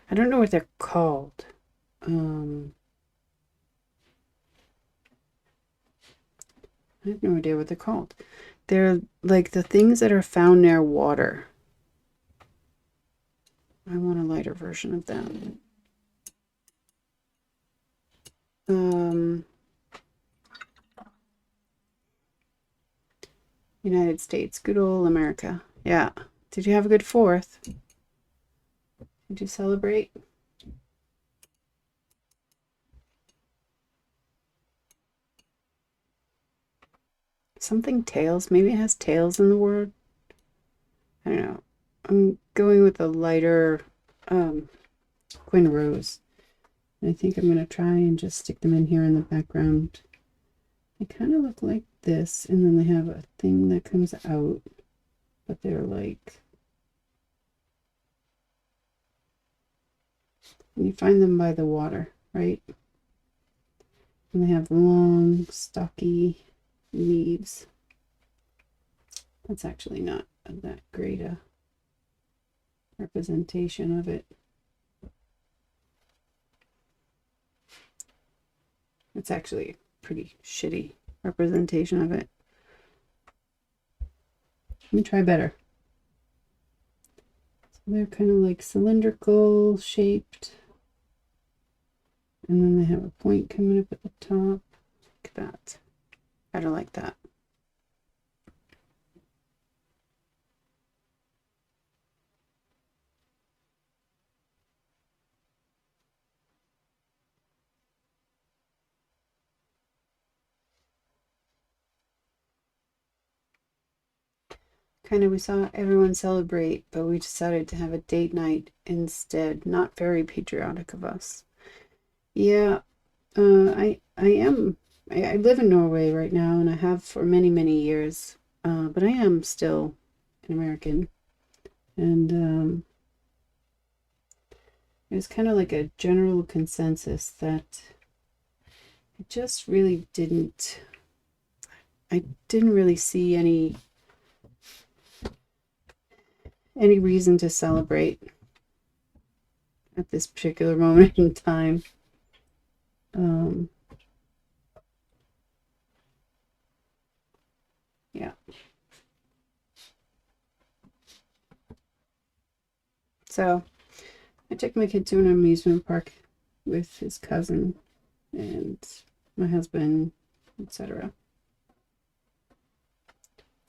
I don't know what they're called. I have no idea what they're called. They're like the things that are found near water. I want a lighter version of that. United States, good old America. Yeah. Did you have a good 4th? Did you celebrate? Something tails. Maybe it has tails in the word. I don't know. I'm going with a lighter Quinn Rose. I think I'm going to try and just stick them in here in the background. They kind of look like this, and then they have a thing that comes out, but they're like... You find them by the water, right? And they have long, stocky leaves. That's actually not that great a representation of it. It's actually a pretty shitty representation of it. Let me try better. So they're kind of like cylindrical shaped. And then they have a point coming up at the top. Like that. I don't like that. Kind of, we saw everyone celebrate, but we decided to have a date night instead. Not very patriotic of us. Yeah, I live in Norway right now, and I have for many, many years. But I am still an American, and it was kind of like a general consensus that it just really didn't. I didn't really see any reason to celebrate at this particular moment in time. Yeah. So I took my kid to an amusement park with his cousin and my husband, etc.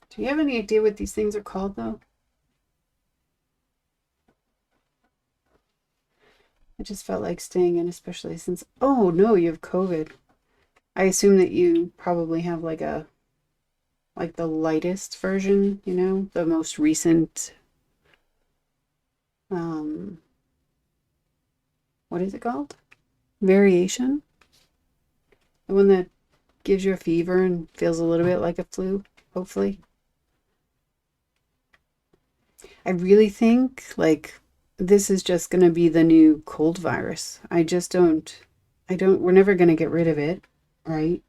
Do you have any idea what these things are called, though? I just felt like staying in, especially since... Oh, no, you have COVID. I assume that you probably have like the lightest version, you know, the most recent, what is it called? Variation? The one that gives you a fever and feels a little bit like a flu, hopefully. I really think, like, this is just going to be the new cold virus. We're never going to get rid of it, right?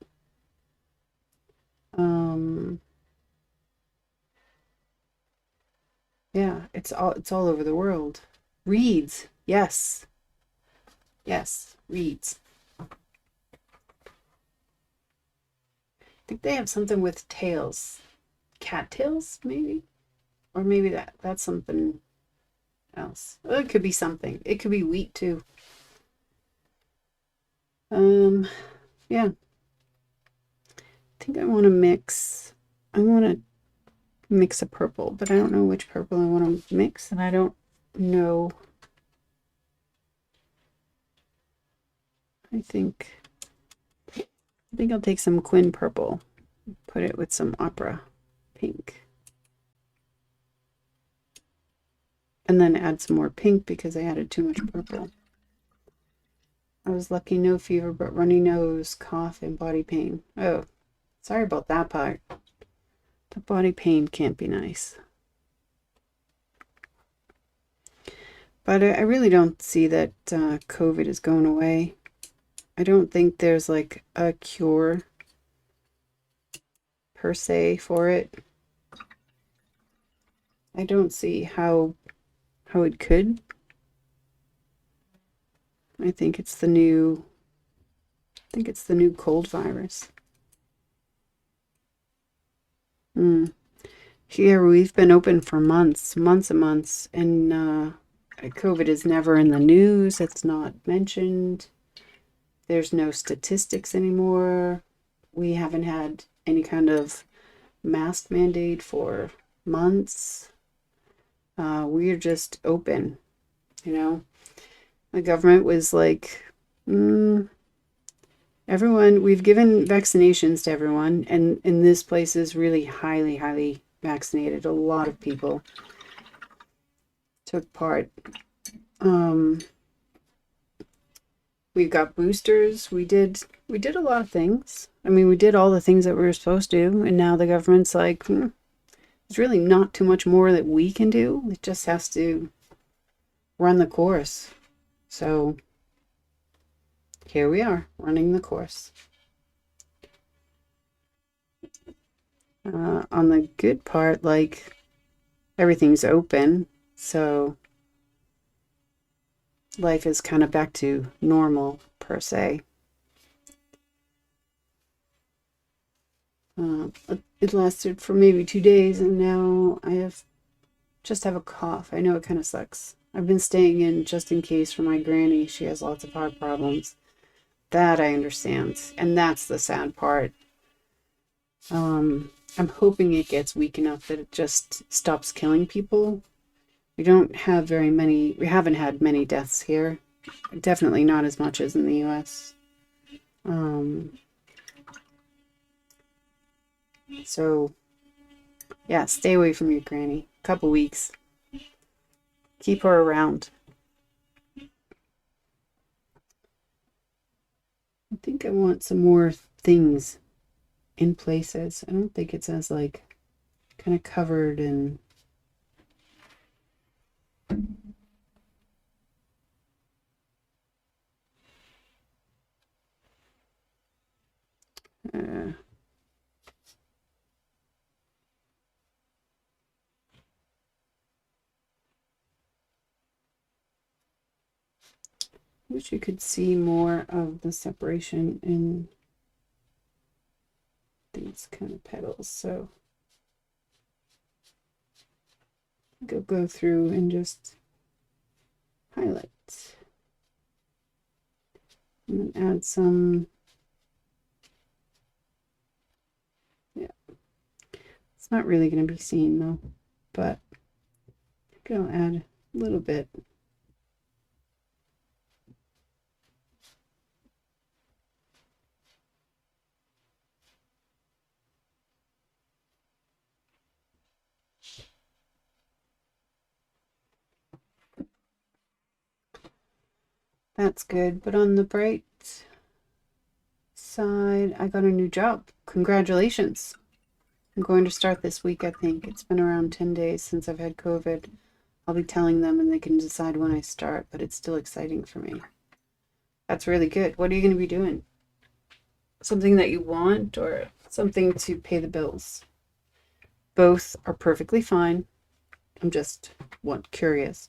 Yeah, it's all over the world. Reeds, yes. Yes, reeds. I think they have something with tails. Cattails, maybe? Or maybe that's something else. Oh, it could be something. It could be wheat too. Yeah. I think I want to mix a purple, but I don't know which purple I want to mix, and I don't know. I think I'll take some Quinn purple, put it with some opera pink, and then add some more pink because I added too much purple. I was lucky, no fever, but runny nose, cough, and body pain. Oh, sorry about that part. The body pain can't be nice. But I really don't see that COVID is going away. I don't think there's like a cure per se for it. I don't see how it could. I think it's the new cold virus. Here we've been open for months and months, and COVID is never in the news. It's not mentioned. There's no statistics anymore. We haven't had any kind of mask mandate for months. We're just open, you know. The government was like, everyone, we've given vaccinations to everyone, and this place is really highly, highly vaccinated. A lot of people took part. We've got boosters. We did a lot of things. I mean, we did all the things that we were supposed to, and now the government's like, there's really not too much more that we can do. It just has to run the course. So here we are, running the course. On the good part, like, everything's open, so life is kind of back to normal, per se. It lasted for maybe 2 days, and now I just have a cough. I know it kind of sucks. I've been staying in just in case for my granny. She has lots of heart problems. That I understand, and that's the sad part. I'm hoping it gets weak enough that it just stops killing people. We haven't had many deaths here. Definitely not as much as in the US. So, yeah, stay away from your granny. A couple weeks. Keep her around. I think I want some more things in places. I don't think it's as like kind of covered and wish you could see more of the separation in these kind of petals. So go through and just highlight. And then add some, yeah. It's not really going to be seen though, but I think I'll add a little bit. That's good. But on the bright side, I got a new job. Congratulations. I'm going to start this week, I think. It's been around 10 days since I've had COVID. I'll be telling them and they can decide when I start, but it's still exciting for me. That's really good. What are you going to be doing? Something that you want or something to pay the bills? Both are perfectly fine. I'm just curious.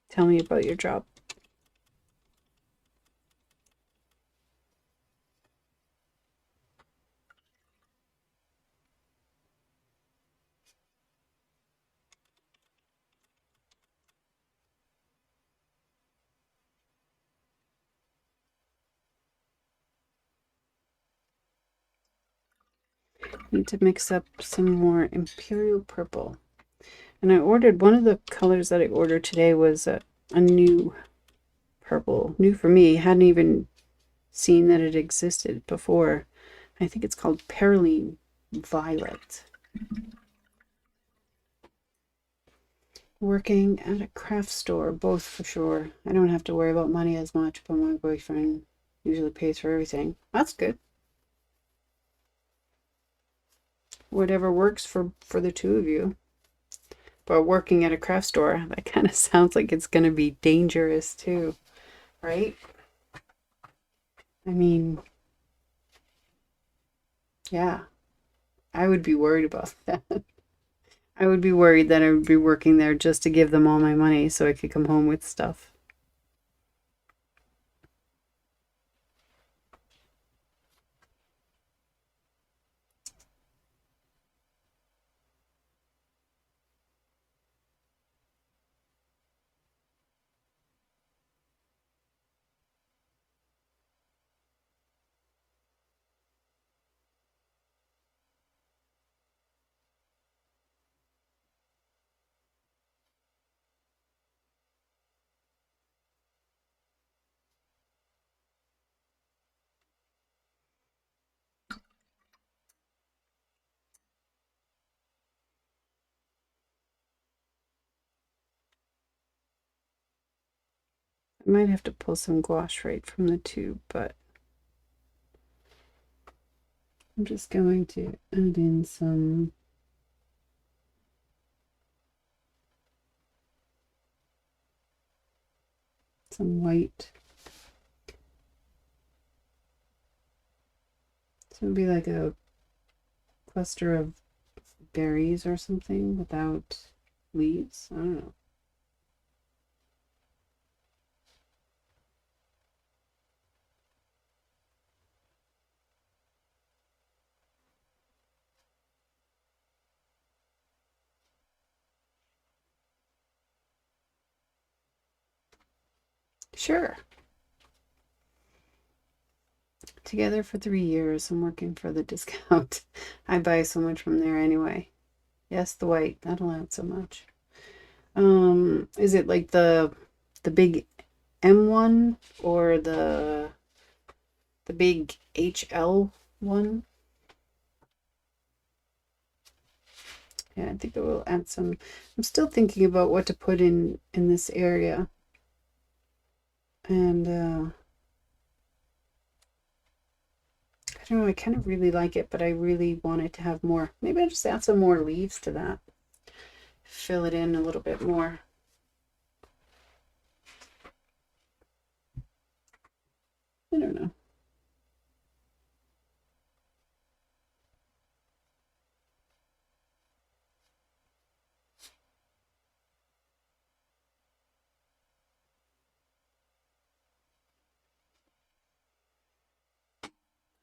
Tell me about your job. Need to mix up some more Imperial Purple. And I ordered, one of the colors that I ordered today was a new purple. New for me. Hadn't even seen that it existed before. I think it's called Perylene Violet. working at a craft store, both for sure. I don't have to worry about money as much, but my boyfriend usually pays for everything. That's good. Whatever works for the two of you. But working at a craft store, that kind of sounds like it's going to be dangerous too, right? I mean, yeah, I would be worried about that. I would be worried that I would be working there just to give them all my money so I could come home with stuff. I might have to pull some gouache right from the tube, but I'm just going to add in some white. So it'd be like a cluster of berries or something without leaves. I don't know. Sure. Together for 3 years. I'm working for the discount. I buy so much from there anyway. Yes, the white. That'll add so much. Is it like the big M1 or the big HL one? Yeah, I think I will add some. I'm still thinking about what to put in this area. And I don't know, I kind of really like it, but I really want it to have more. Maybe I'll just add some more leaves to that. Fill it in a little bit more. I don't know.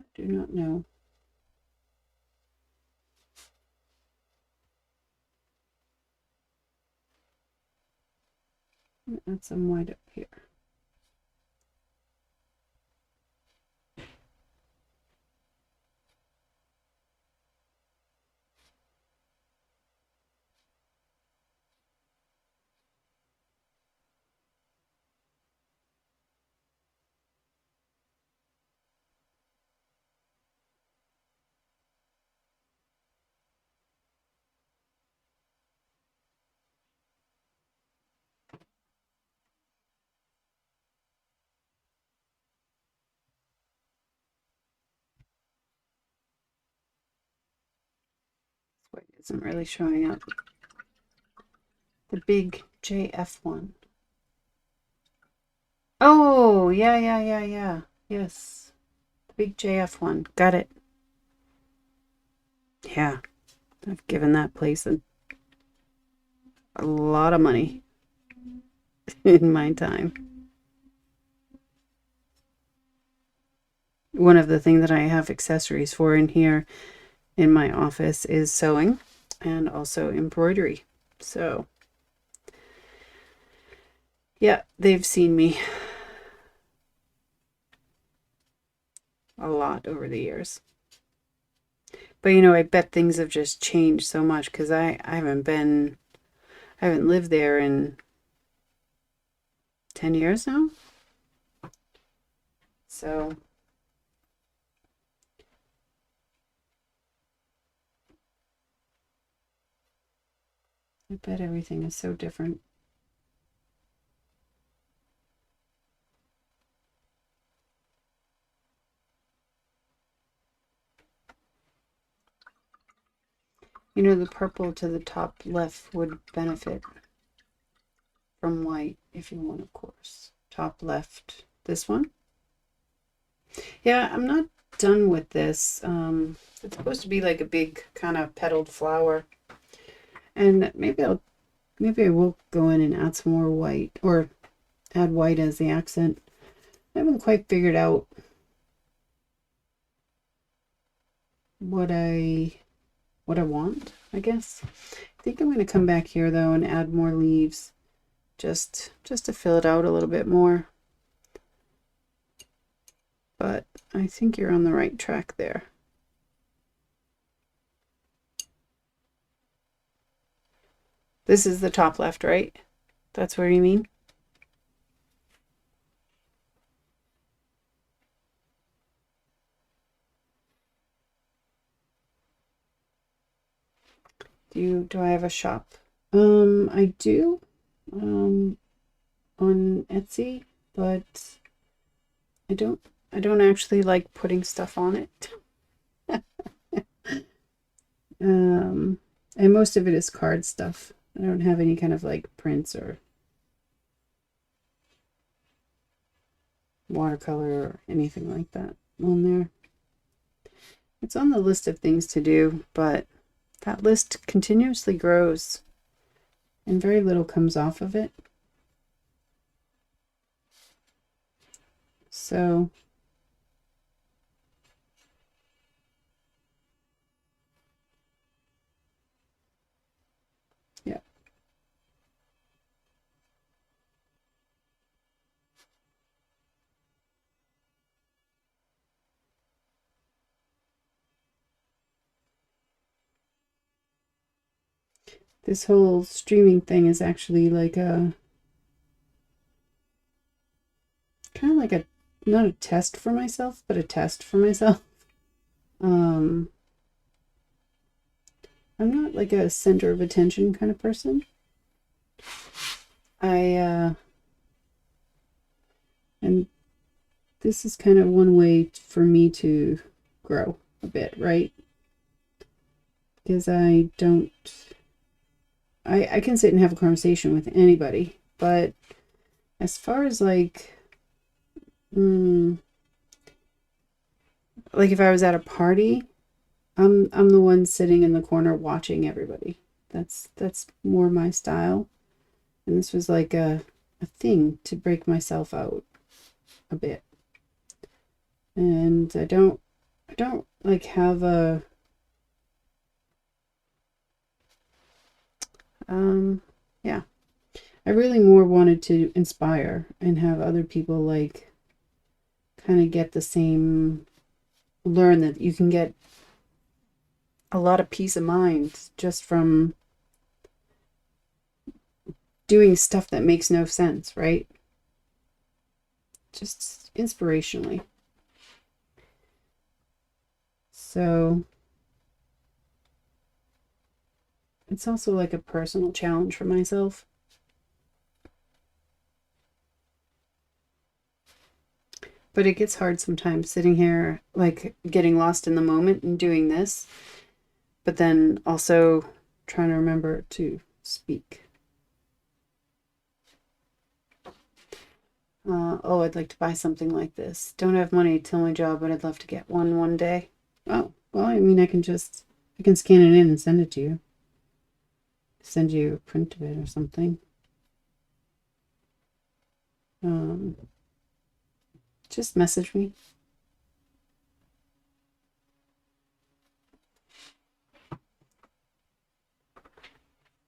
I do not know. Add some white up here. White isn't really showing up. The big JF one. Oh, yeah. Yes. The big JF one. Got it. Yeah. I've given that place a lot of money in my time. One of the things that I have accessories for in here in my office is sewing and also embroidery. So, yeah, they've seen me a lot over the years. But you know, I bet things have just changed so much because I haven't lived there in 10 years now. So I bet everything is so different. You know, the purple to the top left would benefit from white if you want, of course. Top left, this one. Yeah, I'm not done with this. It's supposed to be like a big kind of petaled flower. And maybe I will go in and add some more white, or add white as the accent. I haven't quite figured out what I want, I guess. I think I'm going to come back here though and add more leaves just to fill it out a little bit more. But I think you're on the right track there. This is the top left, right? That's where you mean? Do I have a shop? I do. On Etsy, but I don't actually like putting stuff on it. And most of it is card stuff. I don't have any kind of like prints or watercolor or anything like that on there. It's on the list of things to do, but that list continuously grows and very little comes off of it. So yeah. This whole streaming thing is actually like a kind of like a, not a test for myself, but a test for myself. I'm not like a center of attention kind of person. And this is kind of one way for me to grow a bit, right? Because I can sit and have a conversation with anybody, but as far as like if I was at a party, I'm the one sitting in the corner watching everybody. That's more my style. And this was like a thing to break myself out a bit. And I don't like have a yeah. I really more wanted to inspire and have other people like kind of get the same, learn that you can get a lot of peace of mind just from doing stuff that makes no sense, right? Just inspirationally. So it's also like a personal challenge for myself. But it gets hard sometimes sitting here, like getting lost in the moment and doing this, but then also trying to remember to speak. Oh, I'd like to buy something like this. Don't have money to tell my job, but I'd love to get one day. Oh, well, I mean, I can scan it in and send it to you. Send you a print of it or something. Just message me.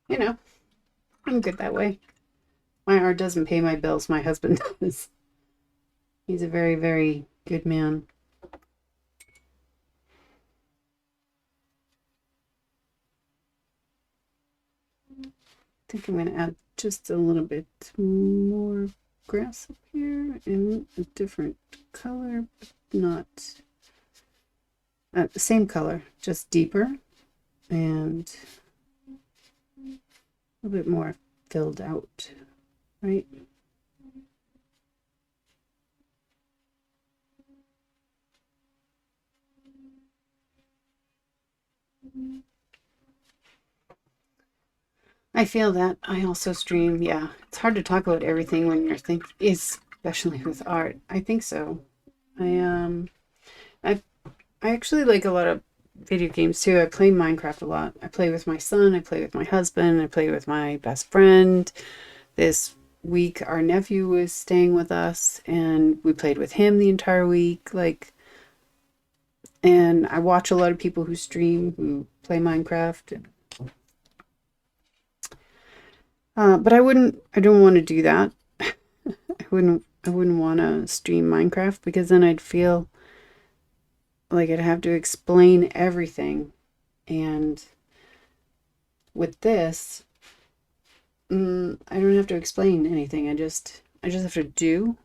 You know, I'm good that way. My art doesn't pay my bills. My husband does. He's a very, very good man. I think I'm going to add just a little bit more grass up here in a different color, but not the same color, just deeper. And a little bit more filled out, right? I feel that. I also stream. Yeah, it's hard to talk about everything when you're especially with art. I think so. I I I actually like a lot of video games too. I play Minecraft a lot. I play with my son. I play with my husband. I play with my best friend. This week, our nephew was staying with us, and we played with him the entire week. And I watch a lot of people who stream who play Minecraft. But I don't want to do that. I wouldn't want to stream Minecraft because then I'd feel like I'd have to explain everything. And with this, I don't have to explain anything. I just have to do,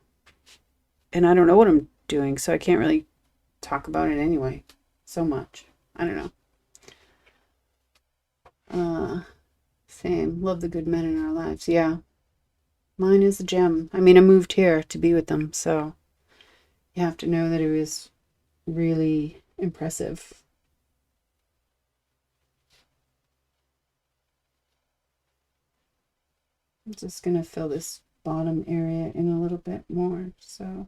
and I don't know what I'm doing, so I can't really talk about it anyway. So much. I don't know. Same. Love the good men in our lives. Yeah. Mine is a gem. I mean, I moved here to be with them, so you have to know that it was really impressive. I'm just going to fill this bottom area in a little bit more, so.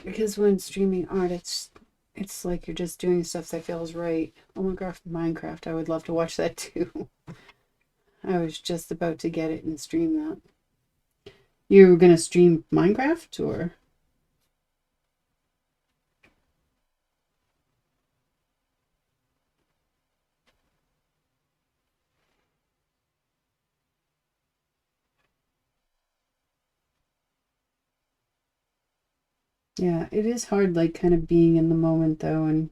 Because when streaming art, it's like you're just doing stuff that feels right. Oh my god, Minecraft, I would love to watch that too. I was just about to get it and stream that. You were gonna stream Minecraft or? Yeah, it is hard, like kind of being in the moment though, and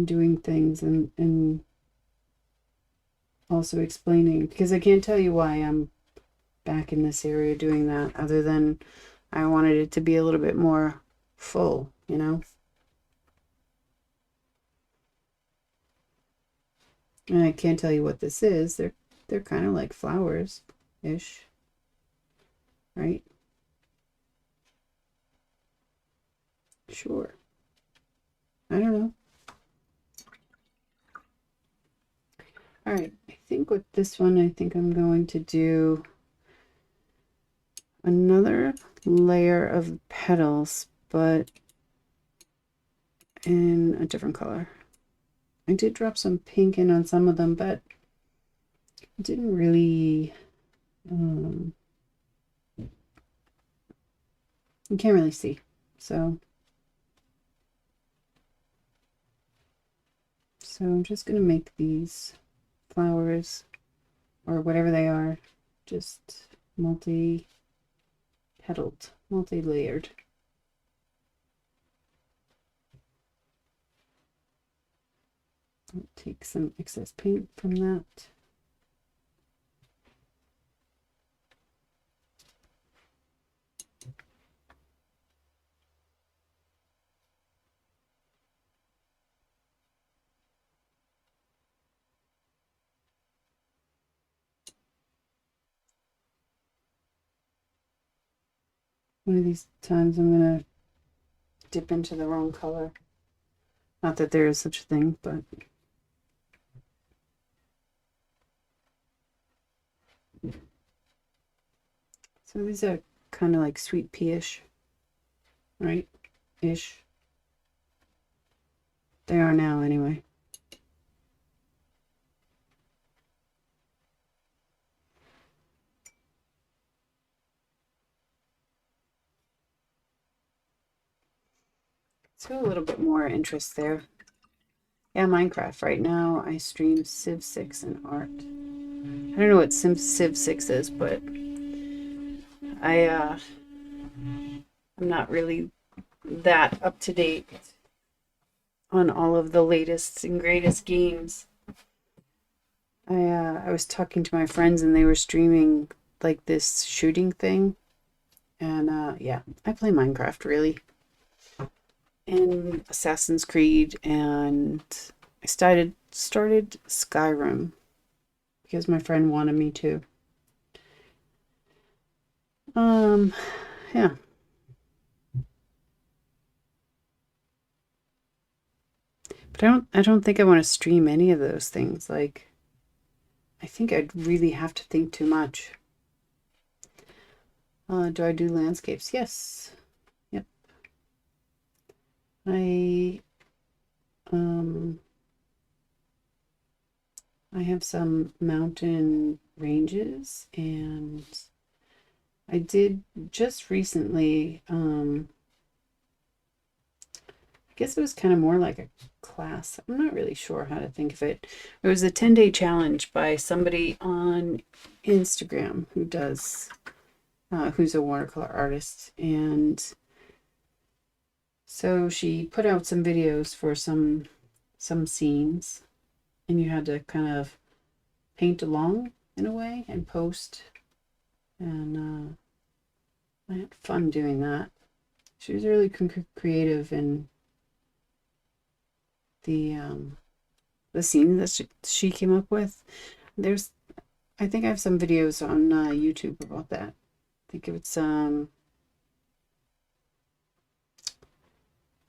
doing things and also explaining because I can't tell you why I'm back in this area doing that other than I wanted it to be a little bit more full, you know? And I can't tell you what this is. They're kind of like flowers ish, right? Sure. I don't know. All right. I think with this one, I think I'm going to do another layer of petals, but in a different color. I did drop some pink in on some of them, but it didn't really, you can't really see. So I'm just going to make these flowers or whatever they are, just multi-petaled, multi-layered. I'll take some excess paint from that. One of these times I'm going to dip into the wrong color. Not that there is such a thing, but so these are kind of like sweet pea-ish, right? Ish. They are now anyway. So a little bit more interest there. Yeah, Minecraft. Right now I stream Civ 6 and art. I don't know what Civ 6 is, but I'm not really that up to date on all of the latest and greatest games. I was talking to my friends and they were streaming like this shooting thing, and yeah, I play Minecraft really. and Assassin's Creed, and I started Skyrim because my friend wanted me to. Yeah. But I don't think I want to stream any of those things. Like, I think I'd really have to think too much. Do I do landscapes? Yes. Yep. I um I have some mountain ranges, and I did just recently, I guess it was kind of more like a class. I'm not really sure how to think of it. It was a 10-day challenge by somebody on Instagram who's a watercolor artist. And so she put out some videos for some scenes, and you had to kind of paint along in a way and post. And I had fun doing that. She was really creative in the scene that she came up with. There's, I think I have some videos on YouTube about that. I think it's I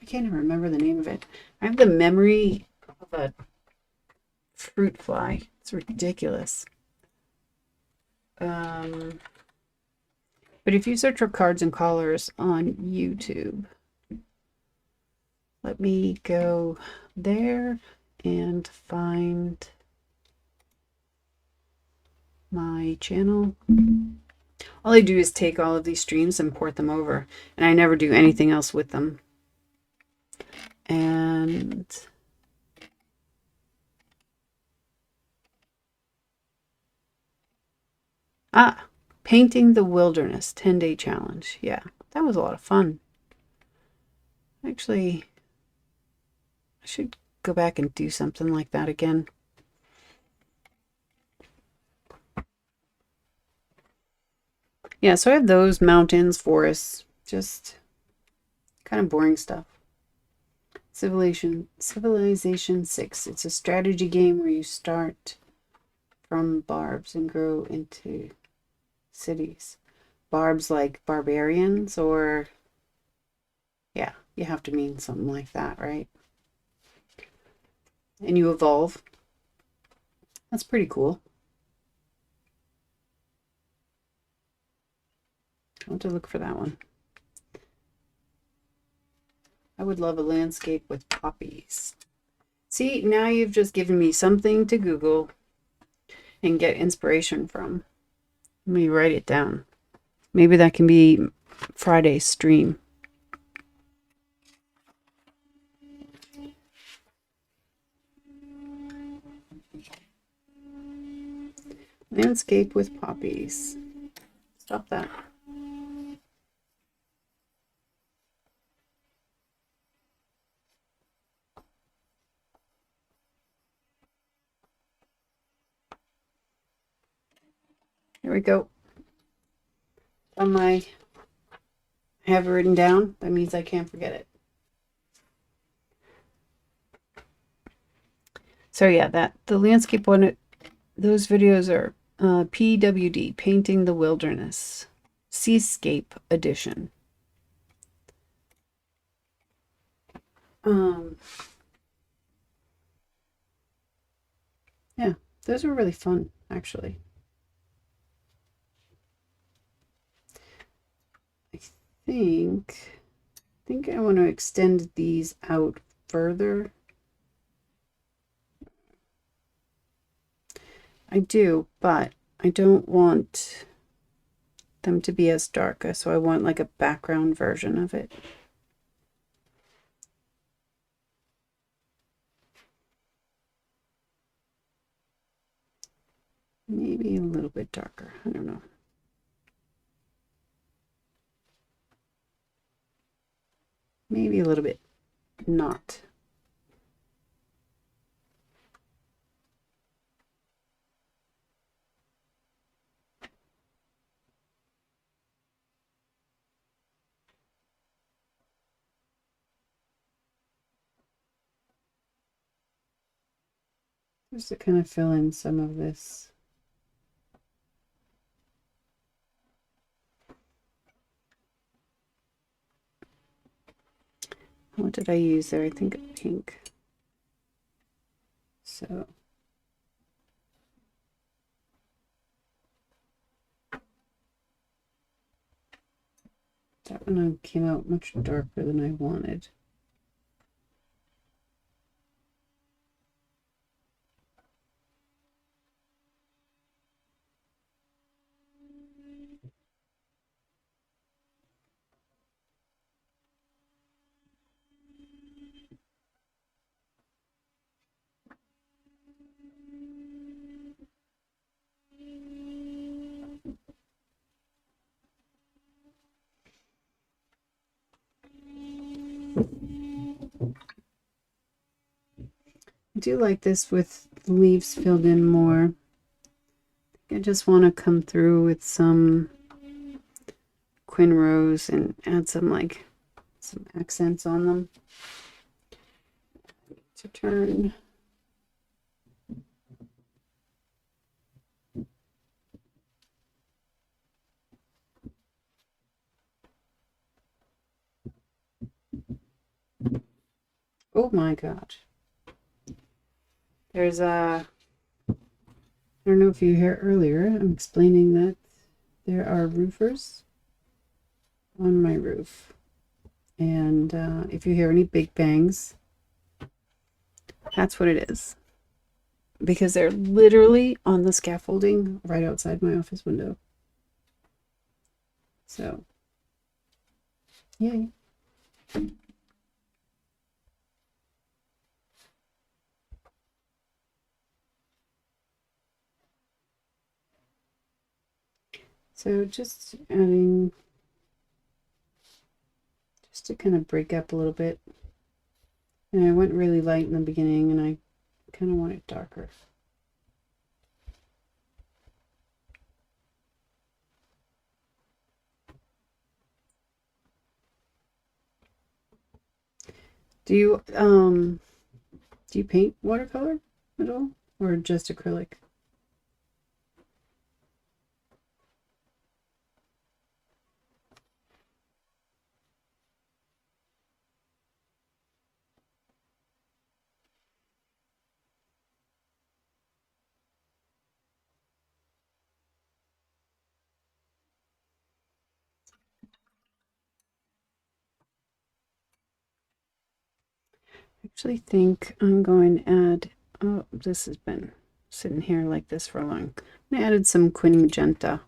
can't even remember the name of it. I have the memory of a fruit fly. It's ridiculous. But if you search for cards and collars on YouTube, let me go there and find my channel. All I do is take all of these streams and port them over, and I never do anything else with them. And Painting the Wilderness 10-day challenge. Yeah, that was a lot of fun. Actually, I should go back and do something like that again. Yeah, so I have those mountains, forests, just kind of boring stuff. Civilization 6. It's a strategy game where you start from barbs and grow into cities. Barbs like barbarians, or yeah, you have to mean something like that, right? And you evolve. That's pretty cool. I want to look for that one. I would love a landscape with poppies. See, now you've just given me something to Google and get inspiration from. Let me write it down. Maybe that can be Friday's stream. Landscape with poppies. Stop that. Here we go. I have it written down. That means I can't forget it. So yeah, the landscape one, those videos are PWD, Painting the Wilderness, Seascape Edition. Yeah, those were really fun, actually. I think I want to extend these out further. I do, but I don't want them to be as dark, so I want like a background version of it. Maybe a little bit darker. I don't know. Maybe a little bit not. just to kind of fill in some of this. What did I use there? I think pink. So that one came out much darker than I wanted. I do like this with leaves filled in more. I just want to come through with some Quin Rose and add some accents on them. To turn. Oh my God. There's a, I don't know if you heard earlier, I'm explaining that there are roofers on my roof. And if you hear any big bangs, that's what it is. Because they're literally on the scaffolding right outside my office window. So, yay. So just adding, just to kind of break up a little bit. And I went really light in the beginning and I kind of want it darker. Do you paint watercolor at all or just acrylic? Actually think I'm going to add, oh, this has been sitting here like this for a long. I added some Quin Magenta.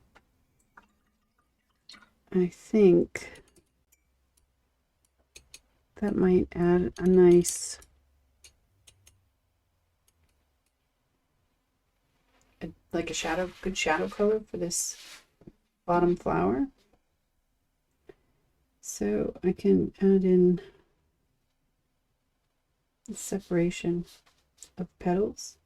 I think that might add a nice, like a shadow, good shadow color for this bottom flower. So I can add in the separation of petals.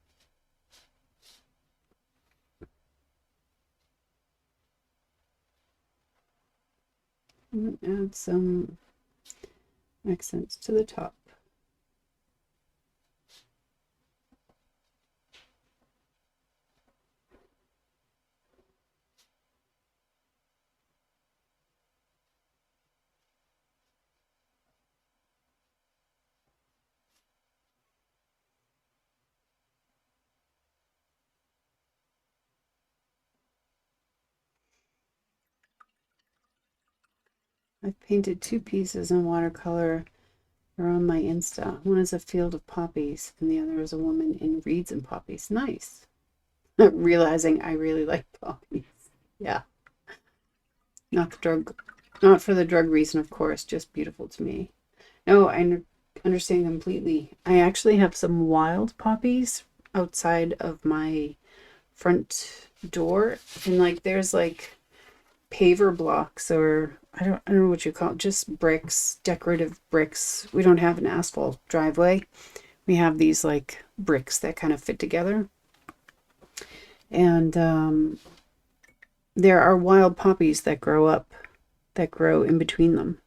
And add some accents to the top. I've painted two pieces in watercolor. They're on my Insta. One is a field of poppies, and the other is a woman in reeds and poppies. Nice. Realizing I really like poppies. Yeah. Not for the drug reason, of course, just beautiful to me. No, I understand completely. I actually have some wild poppies outside of my front door, and there's paver blocks, or I don't know what you call it, just bricks, decorative bricks. We don't have an asphalt driveway. We have these bricks that kind of fit together. And there are wild poppies that grow in between them.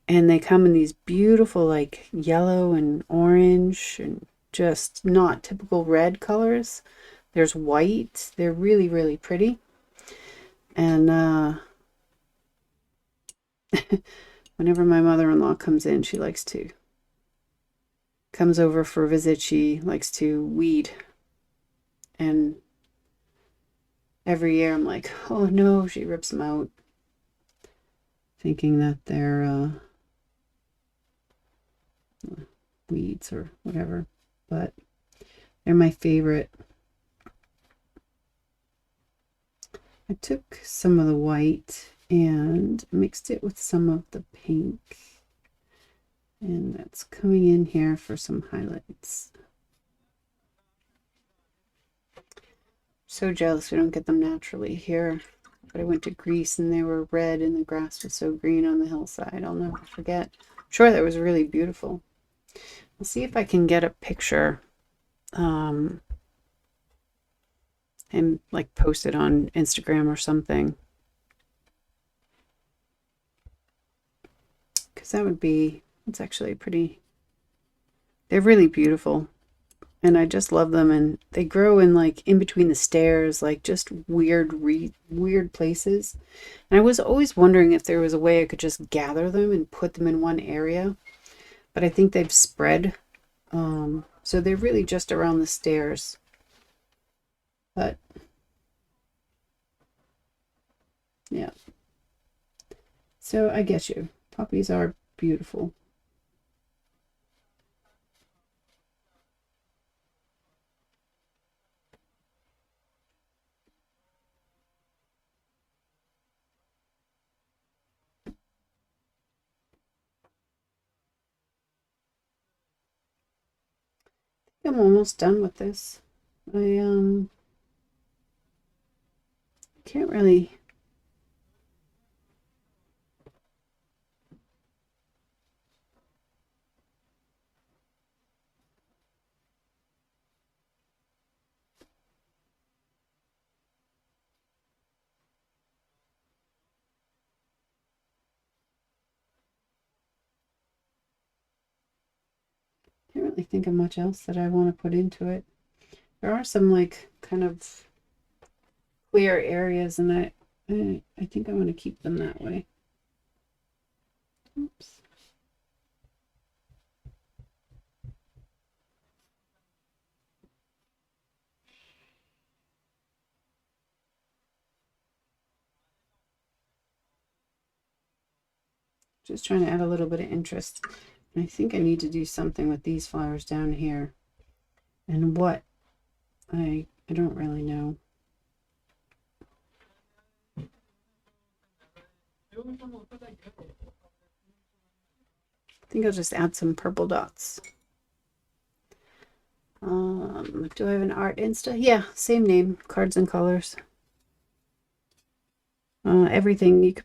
And they come in these beautiful yellow and orange and just not typical red colors. There's white. They're really, really pretty. And whenever my mother-in-law comes in, comes over for a visit, she likes to weed. And every year I'm like, oh no, she rips them out, thinking that they're weeds or whatever. But they're my favorite. I took some of the white and mixed it with some of the pink. And that's coming in here for some highlights. So jealous we don't get them naturally here. But I went to Greece and they were red and the grass was so green on the hillside. I'll never forget. I'm sure that was really beautiful. I'll see if I can get a picture and like post it on Instagram or something. Because that would be, it's actually pretty, they're really beautiful. And I just love them, and they grow in like in between the stairs, like just weird places. And I was always wondering if there was a way I could just gather them and put them in one area, but I think they've spread. So they're really just around the stairs. But yeah. So I get you. Puppies are beautiful. I'm almost done with this. I can't really. Can't really think of much else that I want to put into it. There are some like kind of clear areas, and I think I want to keep them that way. Oops. Just trying to add a little bit of interest. And I think I need to do something with these flowers down here. And what? I don't really know. I think I'll just add some purple dots. Do I have an art Insta? Yeah, same name, Cards and Colors. Everything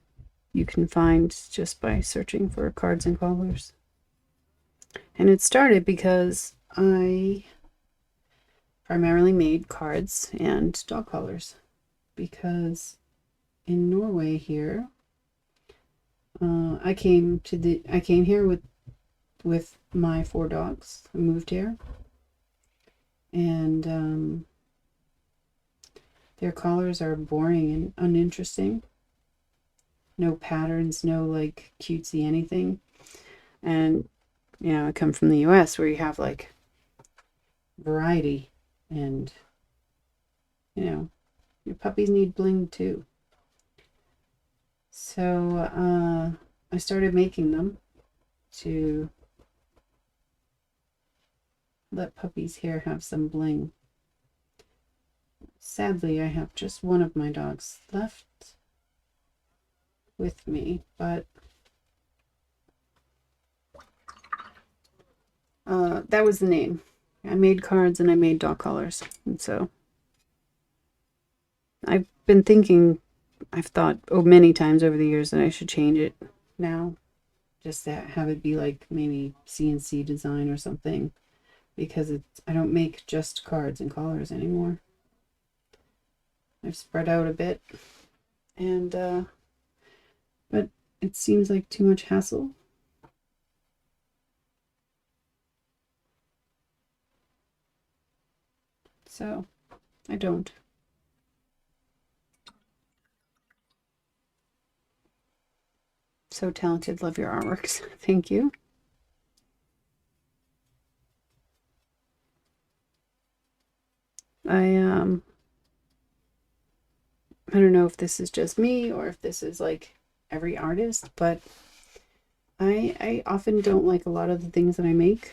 you can find just by searching for Cards and Colors. And it started because I primarily made cards and dog collars, because in Norway here, I came here with my 4 dogs. I moved here, and their collars are boring and uninteresting. No patterns, no like cutesy anything. And I come from the US where you have like variety, and your puppies need bling too. So I started making them to let puppies here have some bling. Sadly, I have just one of my dogs left with me, but that was the name. I made cards and I made dog collars, and so I've thought many times over the years that I should change it now, just to have it be like maybe CNC design or something, because I don't make just cards and collars anymore. I've spread out a bit, and but it seems like too much hassle. So I don't. So talented. Love your artworks. Thank you. I don't know if this is just me or if this is like every artist, but I often don't like a lot of the things that I make.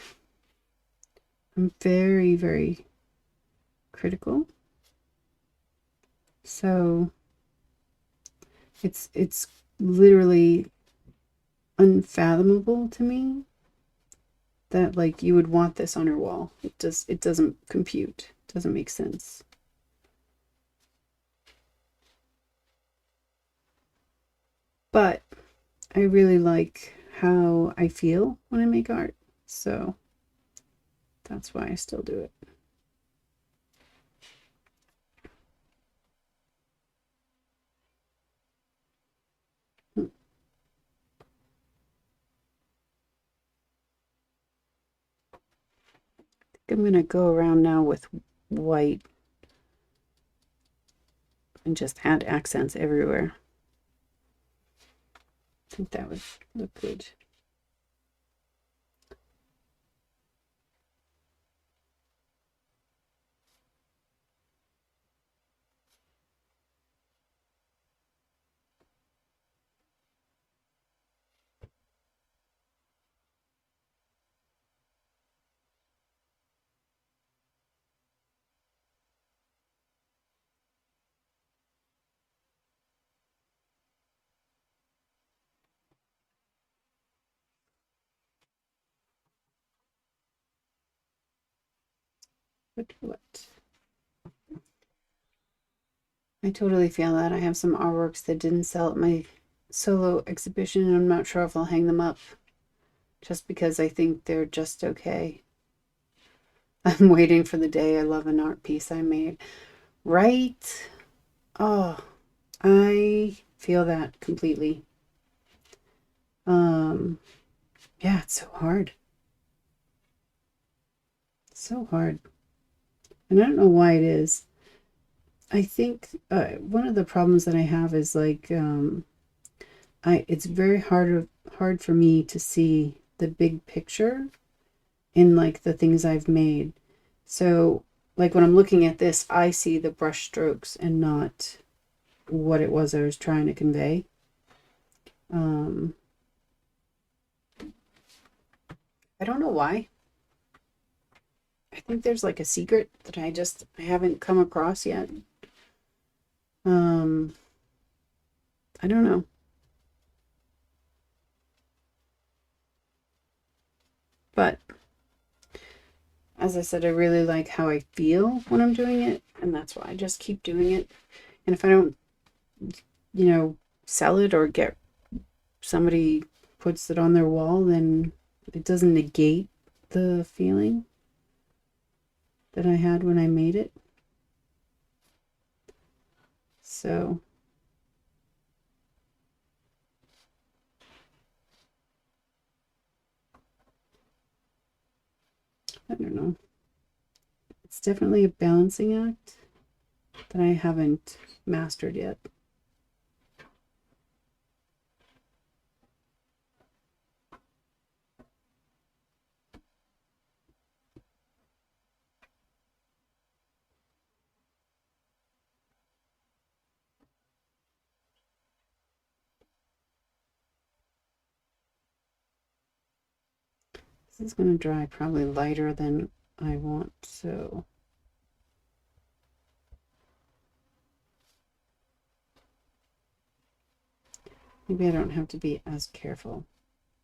I'm very, very critical. So it's literally unfathomable to me that like you would want this on your wall. It doesn't compute. It doesn't make sense. But I really like how I feel when I make art. So that's why I still do it. I'm going to go around now with white and just add accents everywhere. I think that would look good. What? I totally feel that. I have some artworks that didn't sell at my solo exhibition, and I'm not sure if I'll hang them up just because I think they're just okay. I'm waiting for the day I love an art piece I made. Right? Oh, I feel that completely. Yeah, it's so hard. So hard. And I don't know why it is. I think one of the problems that I have is like it's very hard for me to see the big picture in like the things I've made. So like when I'm looking at this, I see the brush strokes and not what it was I was trying to convey. I don't know why. I think there's like a secret that I haven't come across yet. Um, I don't know. But as I said, I really like how I feel when I'm doing it, and that's why I just keep doing it. And if I don't, sell it or get somebody puts it on their wall, then it doesn't negate the feeling that I had when I made it. So I don't know. It's definitely a balancing act that I haven't mastered yet. This is going to dry probably lighter than I want, so maybe I don't have to be as careful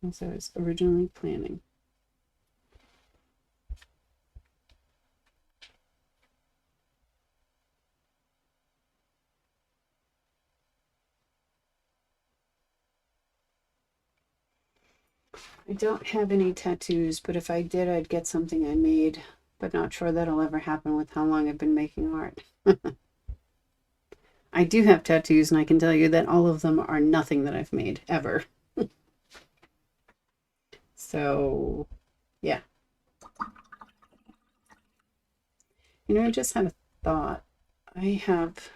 as I was originally planning. I don't have any tattoos, but if I did, I'd get something I made, but not sure that'll ever happen with how long I've been making art. I do have tattoos, and I can tell you that all of them are nothing that I've made, ever. So, yeah. You know, I just had a thought. I have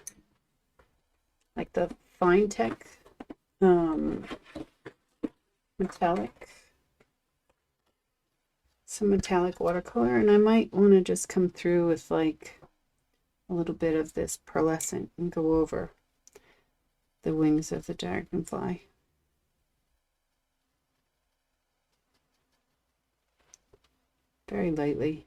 like the Fine Tech um, metallic, some metallic watercolor, and I might want to just come through with like a little bit of this pearlescent and go over the wings of the dragonfly. Very lightly.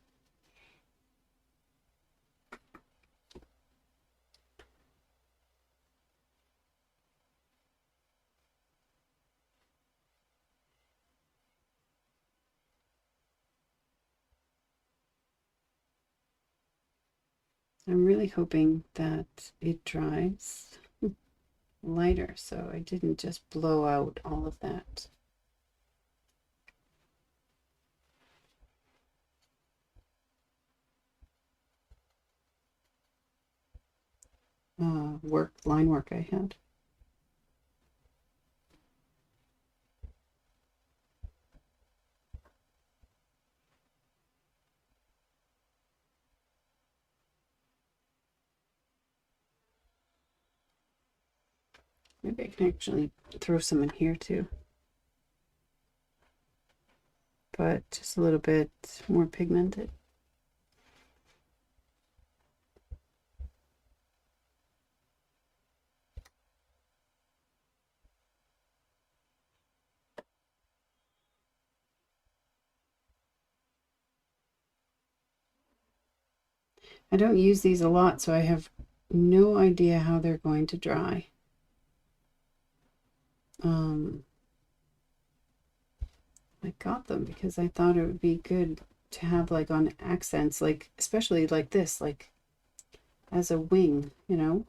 I'm really hoping that it dries lighter so I didn't just blow out all of that. Line work I had. Maybe I can actually throw some in here too. But just a little bit more pigmented. I don't use these a lot, so I have no idea how they're going to dry. I got them because I thought it would be good to have like on accents, like especially like this, like as a wing, you know.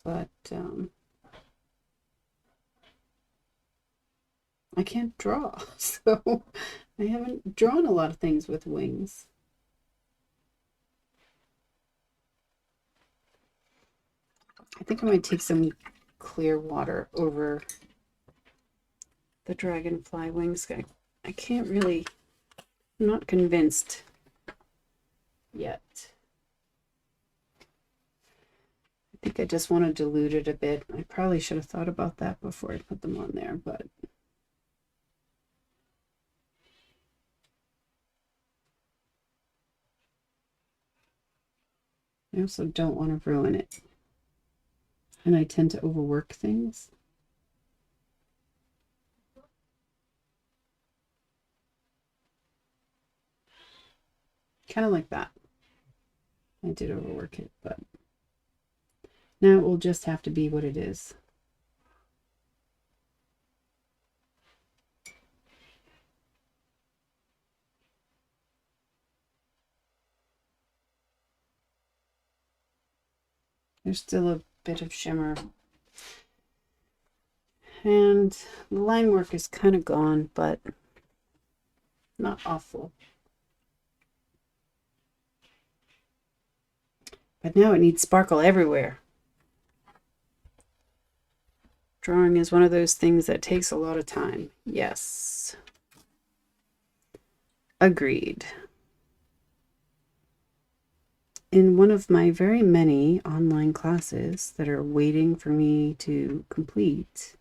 But I can't draw, so I haven't drawn a lot of things with wings. I think I might take some clear water over the dragonfly wings. I can't really, I'm not convinced yet. I think I just want to dilute it a bit. I probably should have thought about that before I put them on there, but I also don't want to ruin it. And I tend to overwork things. Kind of like that. I did overwork it, but now it will just have to be what it is. There's still a bit of shimmer. And the line work is kind of gone, but not awful. But now it needs sparkle everywhere. Drawing is one of those things that takes a lot of time. Yes. Agreed. In one of my very many online classes that are waiting for me to complete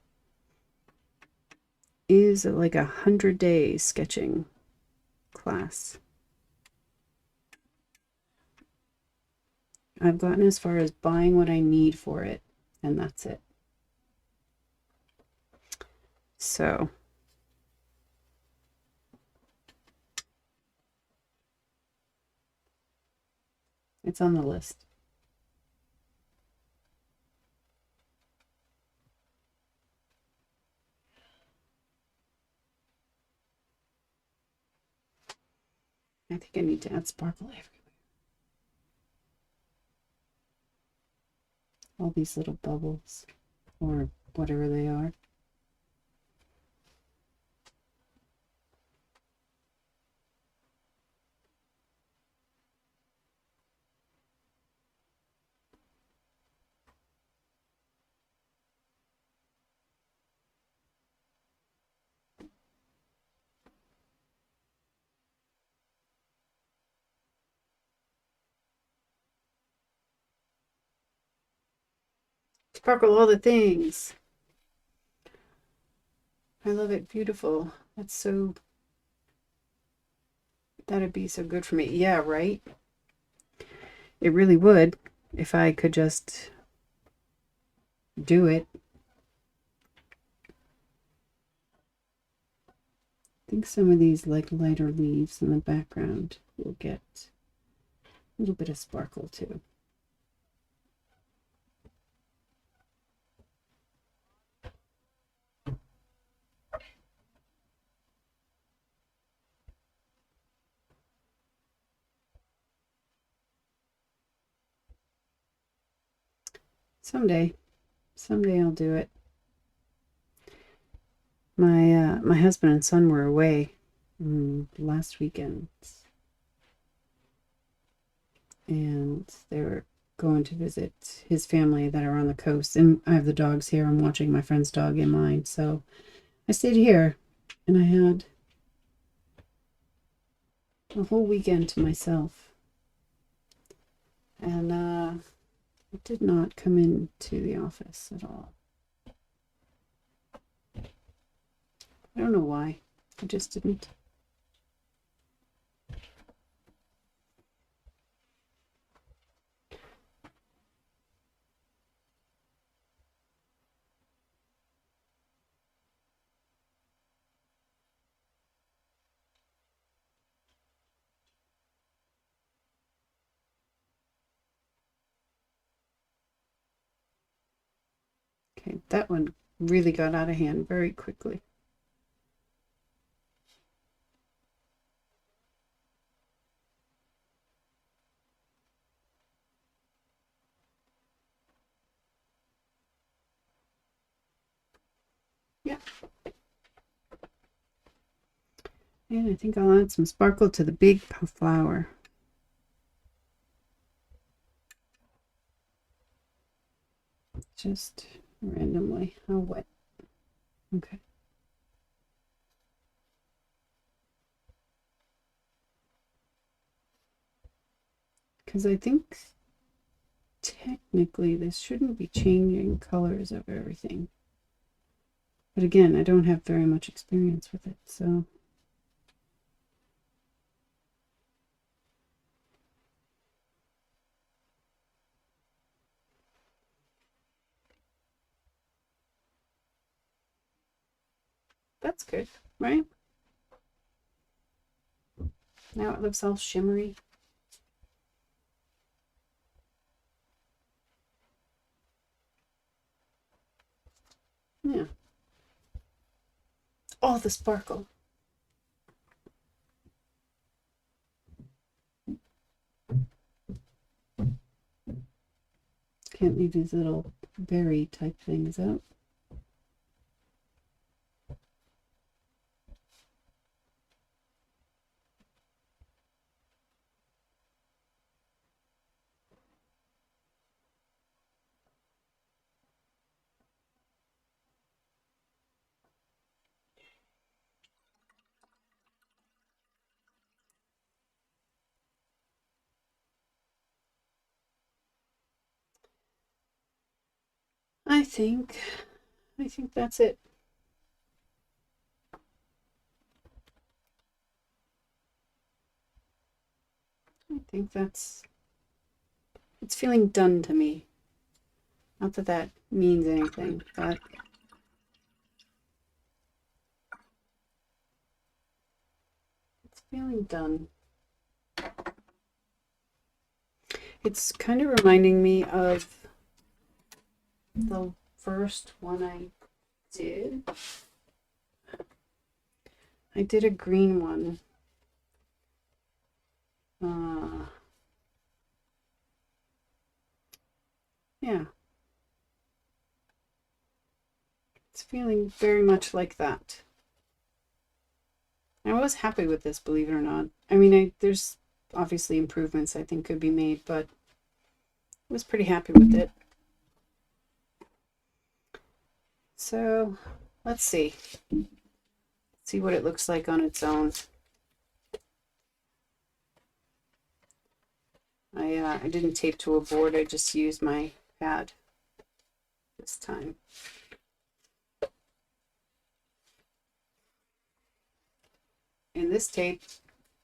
is like 100-day sketching class. I've gotten as far as buying what I need for it, and that's it. So it's on the list. I think I need to add sparkle everywhere. All these little bubbles, or whatever they are. Sparkle all the things. I love it. Beautiful. That's so, that'd be so good for me. Yeah, right? It really would if I could just do it. I think some of these like lighter leaves in the background will get a little bit of sparkle too. Someday I'll do it. My husband and son were away last weekend, and they were going to visit his family that are on the coast. And I have the dogs here. I'm watching my friend's dog and mine, so I stayed here, and I had a whole weekend to myself. And I did not come into the office at all. I don't know why. I just didn't. Okay, that one really got out of hand very quickly. Yeah. And I think I'll add some sparkle to the big flower. Just randomly. How wet? Okay. Because I think technically this shouldn't be changing colors of everything. But again, I don't have very much experience with it, so. That's good, right? Now it looks all shimmery. Yeah. Oh, the sparkle. Can't leave these little berry type things out. I think that's it. I think it's feeling done to me. Not that that means anything, but it's feeling done. It's kind of reminding me of the first one I did. I did a green one. Yeah. It's feeling very much like that. I was happy with this, believe it or not. I mean, there's obviously improvements I think could be made, but I was pretty happy with it. So let's see. See what it looks like on its own. I didn't tape to a board, I just used my pad. this time. And this tape,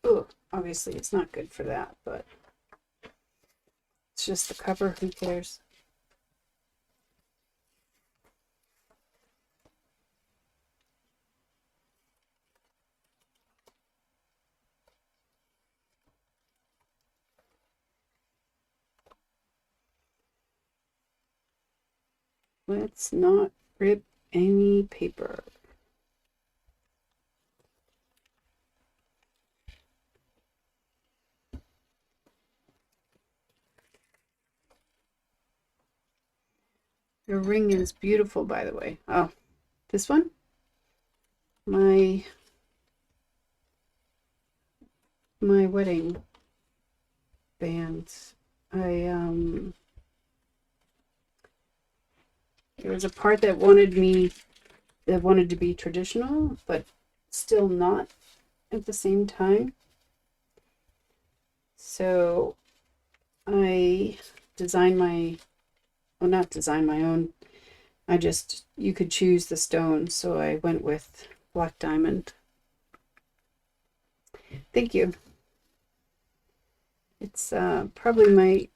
oh, obviously it's not good for that, but it's just the cover, who cares? Let's not rip any paper. The ring is beautiful, by the way. Oh, this one? My wedding band. There was a part that wanted to be traditional, but still not at the same time. So I designed not designed my own. You could choose the stone, so I went with black diamond. Thank you. It's probably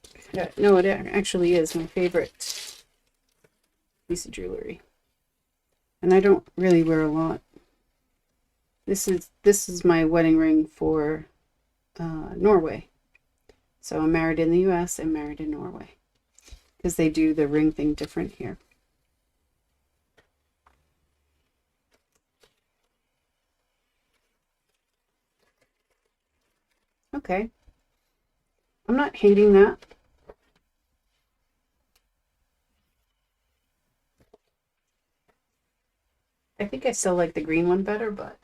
no, it actually is my favorite piece of jewelry. And I don't really wear a lot. This is my wedding ring for Norway. So I'm married in the US and married in Norway, because they do the ring thing different here. Okay. I'm not hating that. I think I still like the green one better, but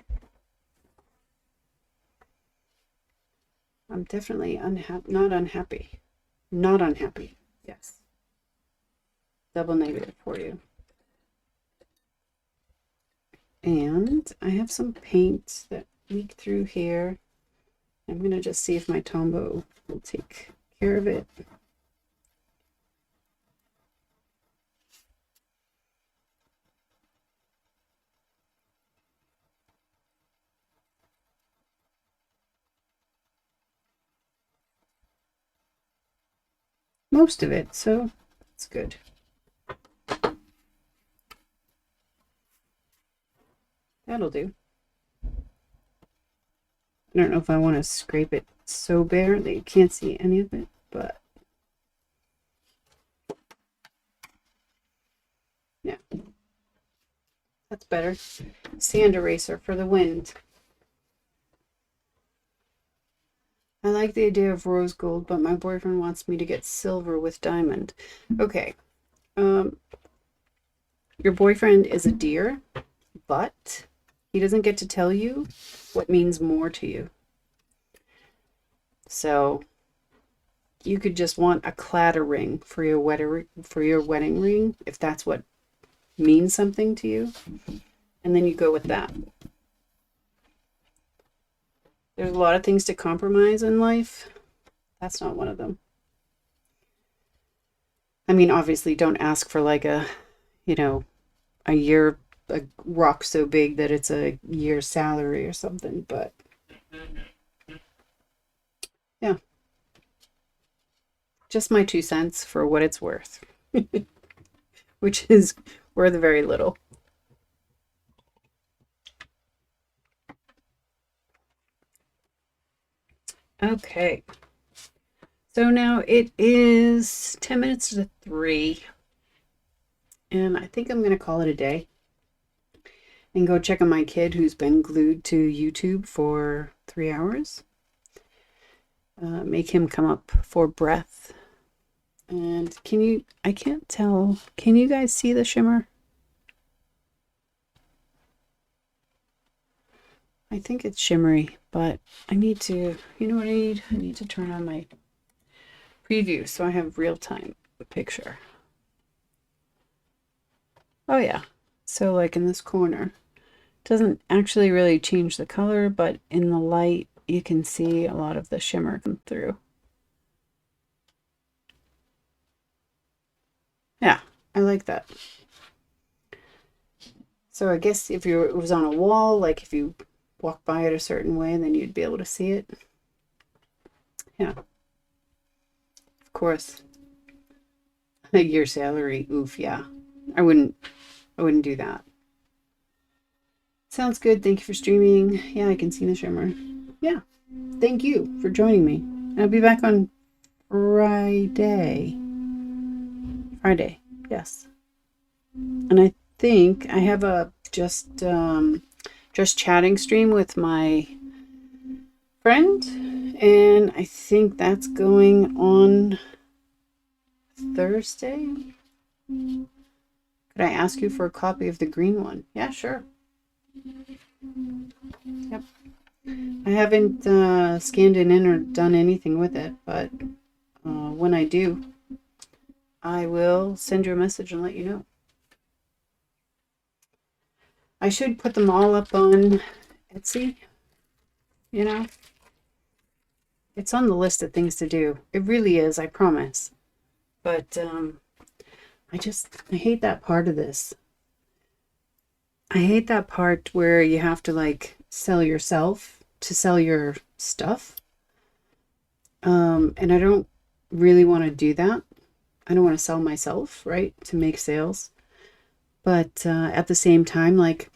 I'm definitely not unhappy. Not unhappy. Yes. Double negative for you. And I have some paint that leaked through here. I'm going to just see if my Tombow will take care of it. Most of it, so it's good. That'll do. I don't know if I want to scrape it so bare that you can't see any of it, but yeah, that's better. Sand eraser for the wind. I like the idea of rose gold, but my boyfriend wants me to get silver with diamond. Okay. Your boyfriend is a dear, but he doesn't get to tell you what means more to you. So you could just want a clatter ring for your wedding ring, if that's what means something to you, and then you go with that. There's a lot of things to compromise in life. That's not one of them. I mean, obviously, don't ask for like a rock so big that it's a year's salary or something, but yeah. Just my 2 cents for what it's worth, which is worth very little. Okay. So now it is 10 minutes to 3, and I think I'm going to call it a day and go check on my kid who's been glued to YouTube for 3 hours. Make him come up for breath. And I can't tell, can you guys see the shimmer? I think it's shimmery, but I need to, you know what I need? I need to turn on my preview so I have real-time picture. Oh yeah, so like in this corner, it doesn't actually really change the color, but in the light you can see a lot of the shimmer come through. Yeah, I like that. So I guess if it was on a wall, like if you walk by it a certain way, then you'd be able to see it. Yeah, of course. Your salary, oof, yeah. I wouldn't do that. Sounds good. Thank you for streaming. Yeah, I can see the shimmer. Yeah. Thank you for joining me. I'll be back on Friday. Friday, yes. And I think I have a just chatting stream with my friend, and I think that's going on Thursday. Could I ask you for a copy of the green one? Yeah, sure. Yep. I haven't scanned it in or done anything with it, but when I do, I will send you a message and let you know. I should put them all up on Etsy, you know. It's on the list of things to do. It really is, I promise. But I hate that part of this. I hate that part where you have to like sell yourself to sell your stuff. And I don't really want to do that. I don't want to sell myself, right, to make sales. But at the same time, like,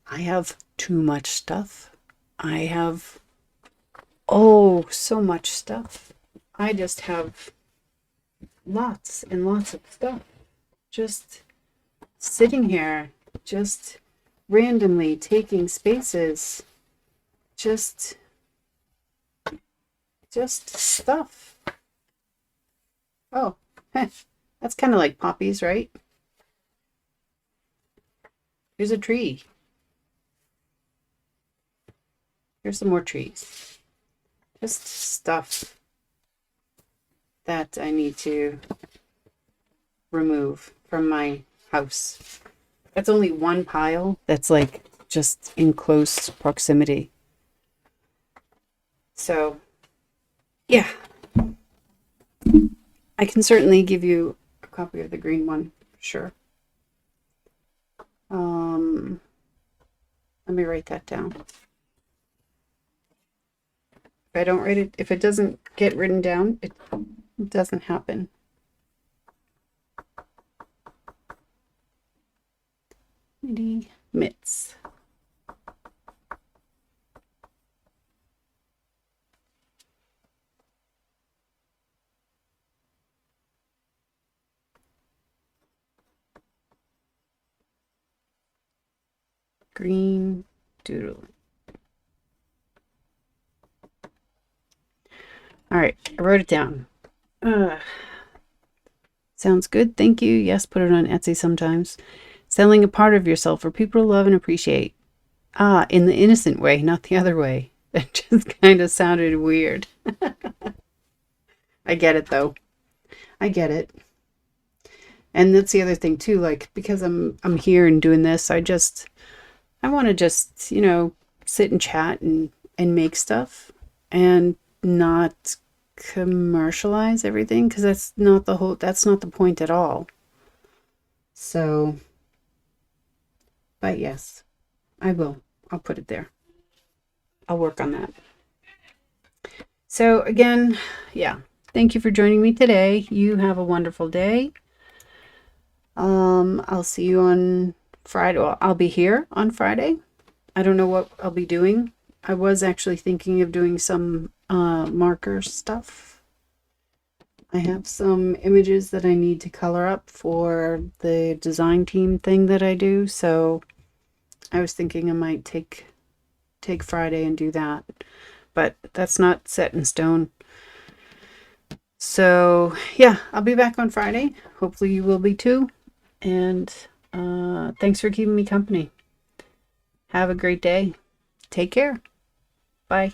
I have too much stuff. I have, oh, so much stuff. I just have lots and lots of stuff. Just sitting here, just randomly taking spaces. Just stuff. Oh, that's kind of like poppies, right? Here's a tree. Here's some more trees. Just stuff that I need to remove from my house. That's only one pile that's like just in close proximity. So, yeah. I can certainly give you a copy of the green one, sure. Let me write that down. If I don't write it, if it doesn't get written down, it doesn't happen. Mitts. Green doodling. All right, I wrote it down. Sounds good. Thank you. Yes, put it on Etsy sometimes. Selling a part of yourself for people to love and appreciate. Ah, in the innocent way, not the other way. That just kind of sounded weird. I get it though. I get it. And that's the other thing too, like because I'm here and doing this, I want to just, you know, sit and chat and make stuff and not commercialize everything because that's not the point at all. So, but yes, I'll put it there. I'll work on that. So again, yeah, thank you for joining me today. You have a wonderful day. I'll see you on Friday. Well, I'll be here on Friday. I don't know what I'll be doing. I was actually thinking of doing some marker stuff. I have some images that I need to color up for the design team thing that I do, so I was thinking I might take Friday and do that, but that's not set in stone. So yeah, I'll be back on Friday. Hopefully you will be too. And thanks for keeping me company. Have a great day. Take care. Bye.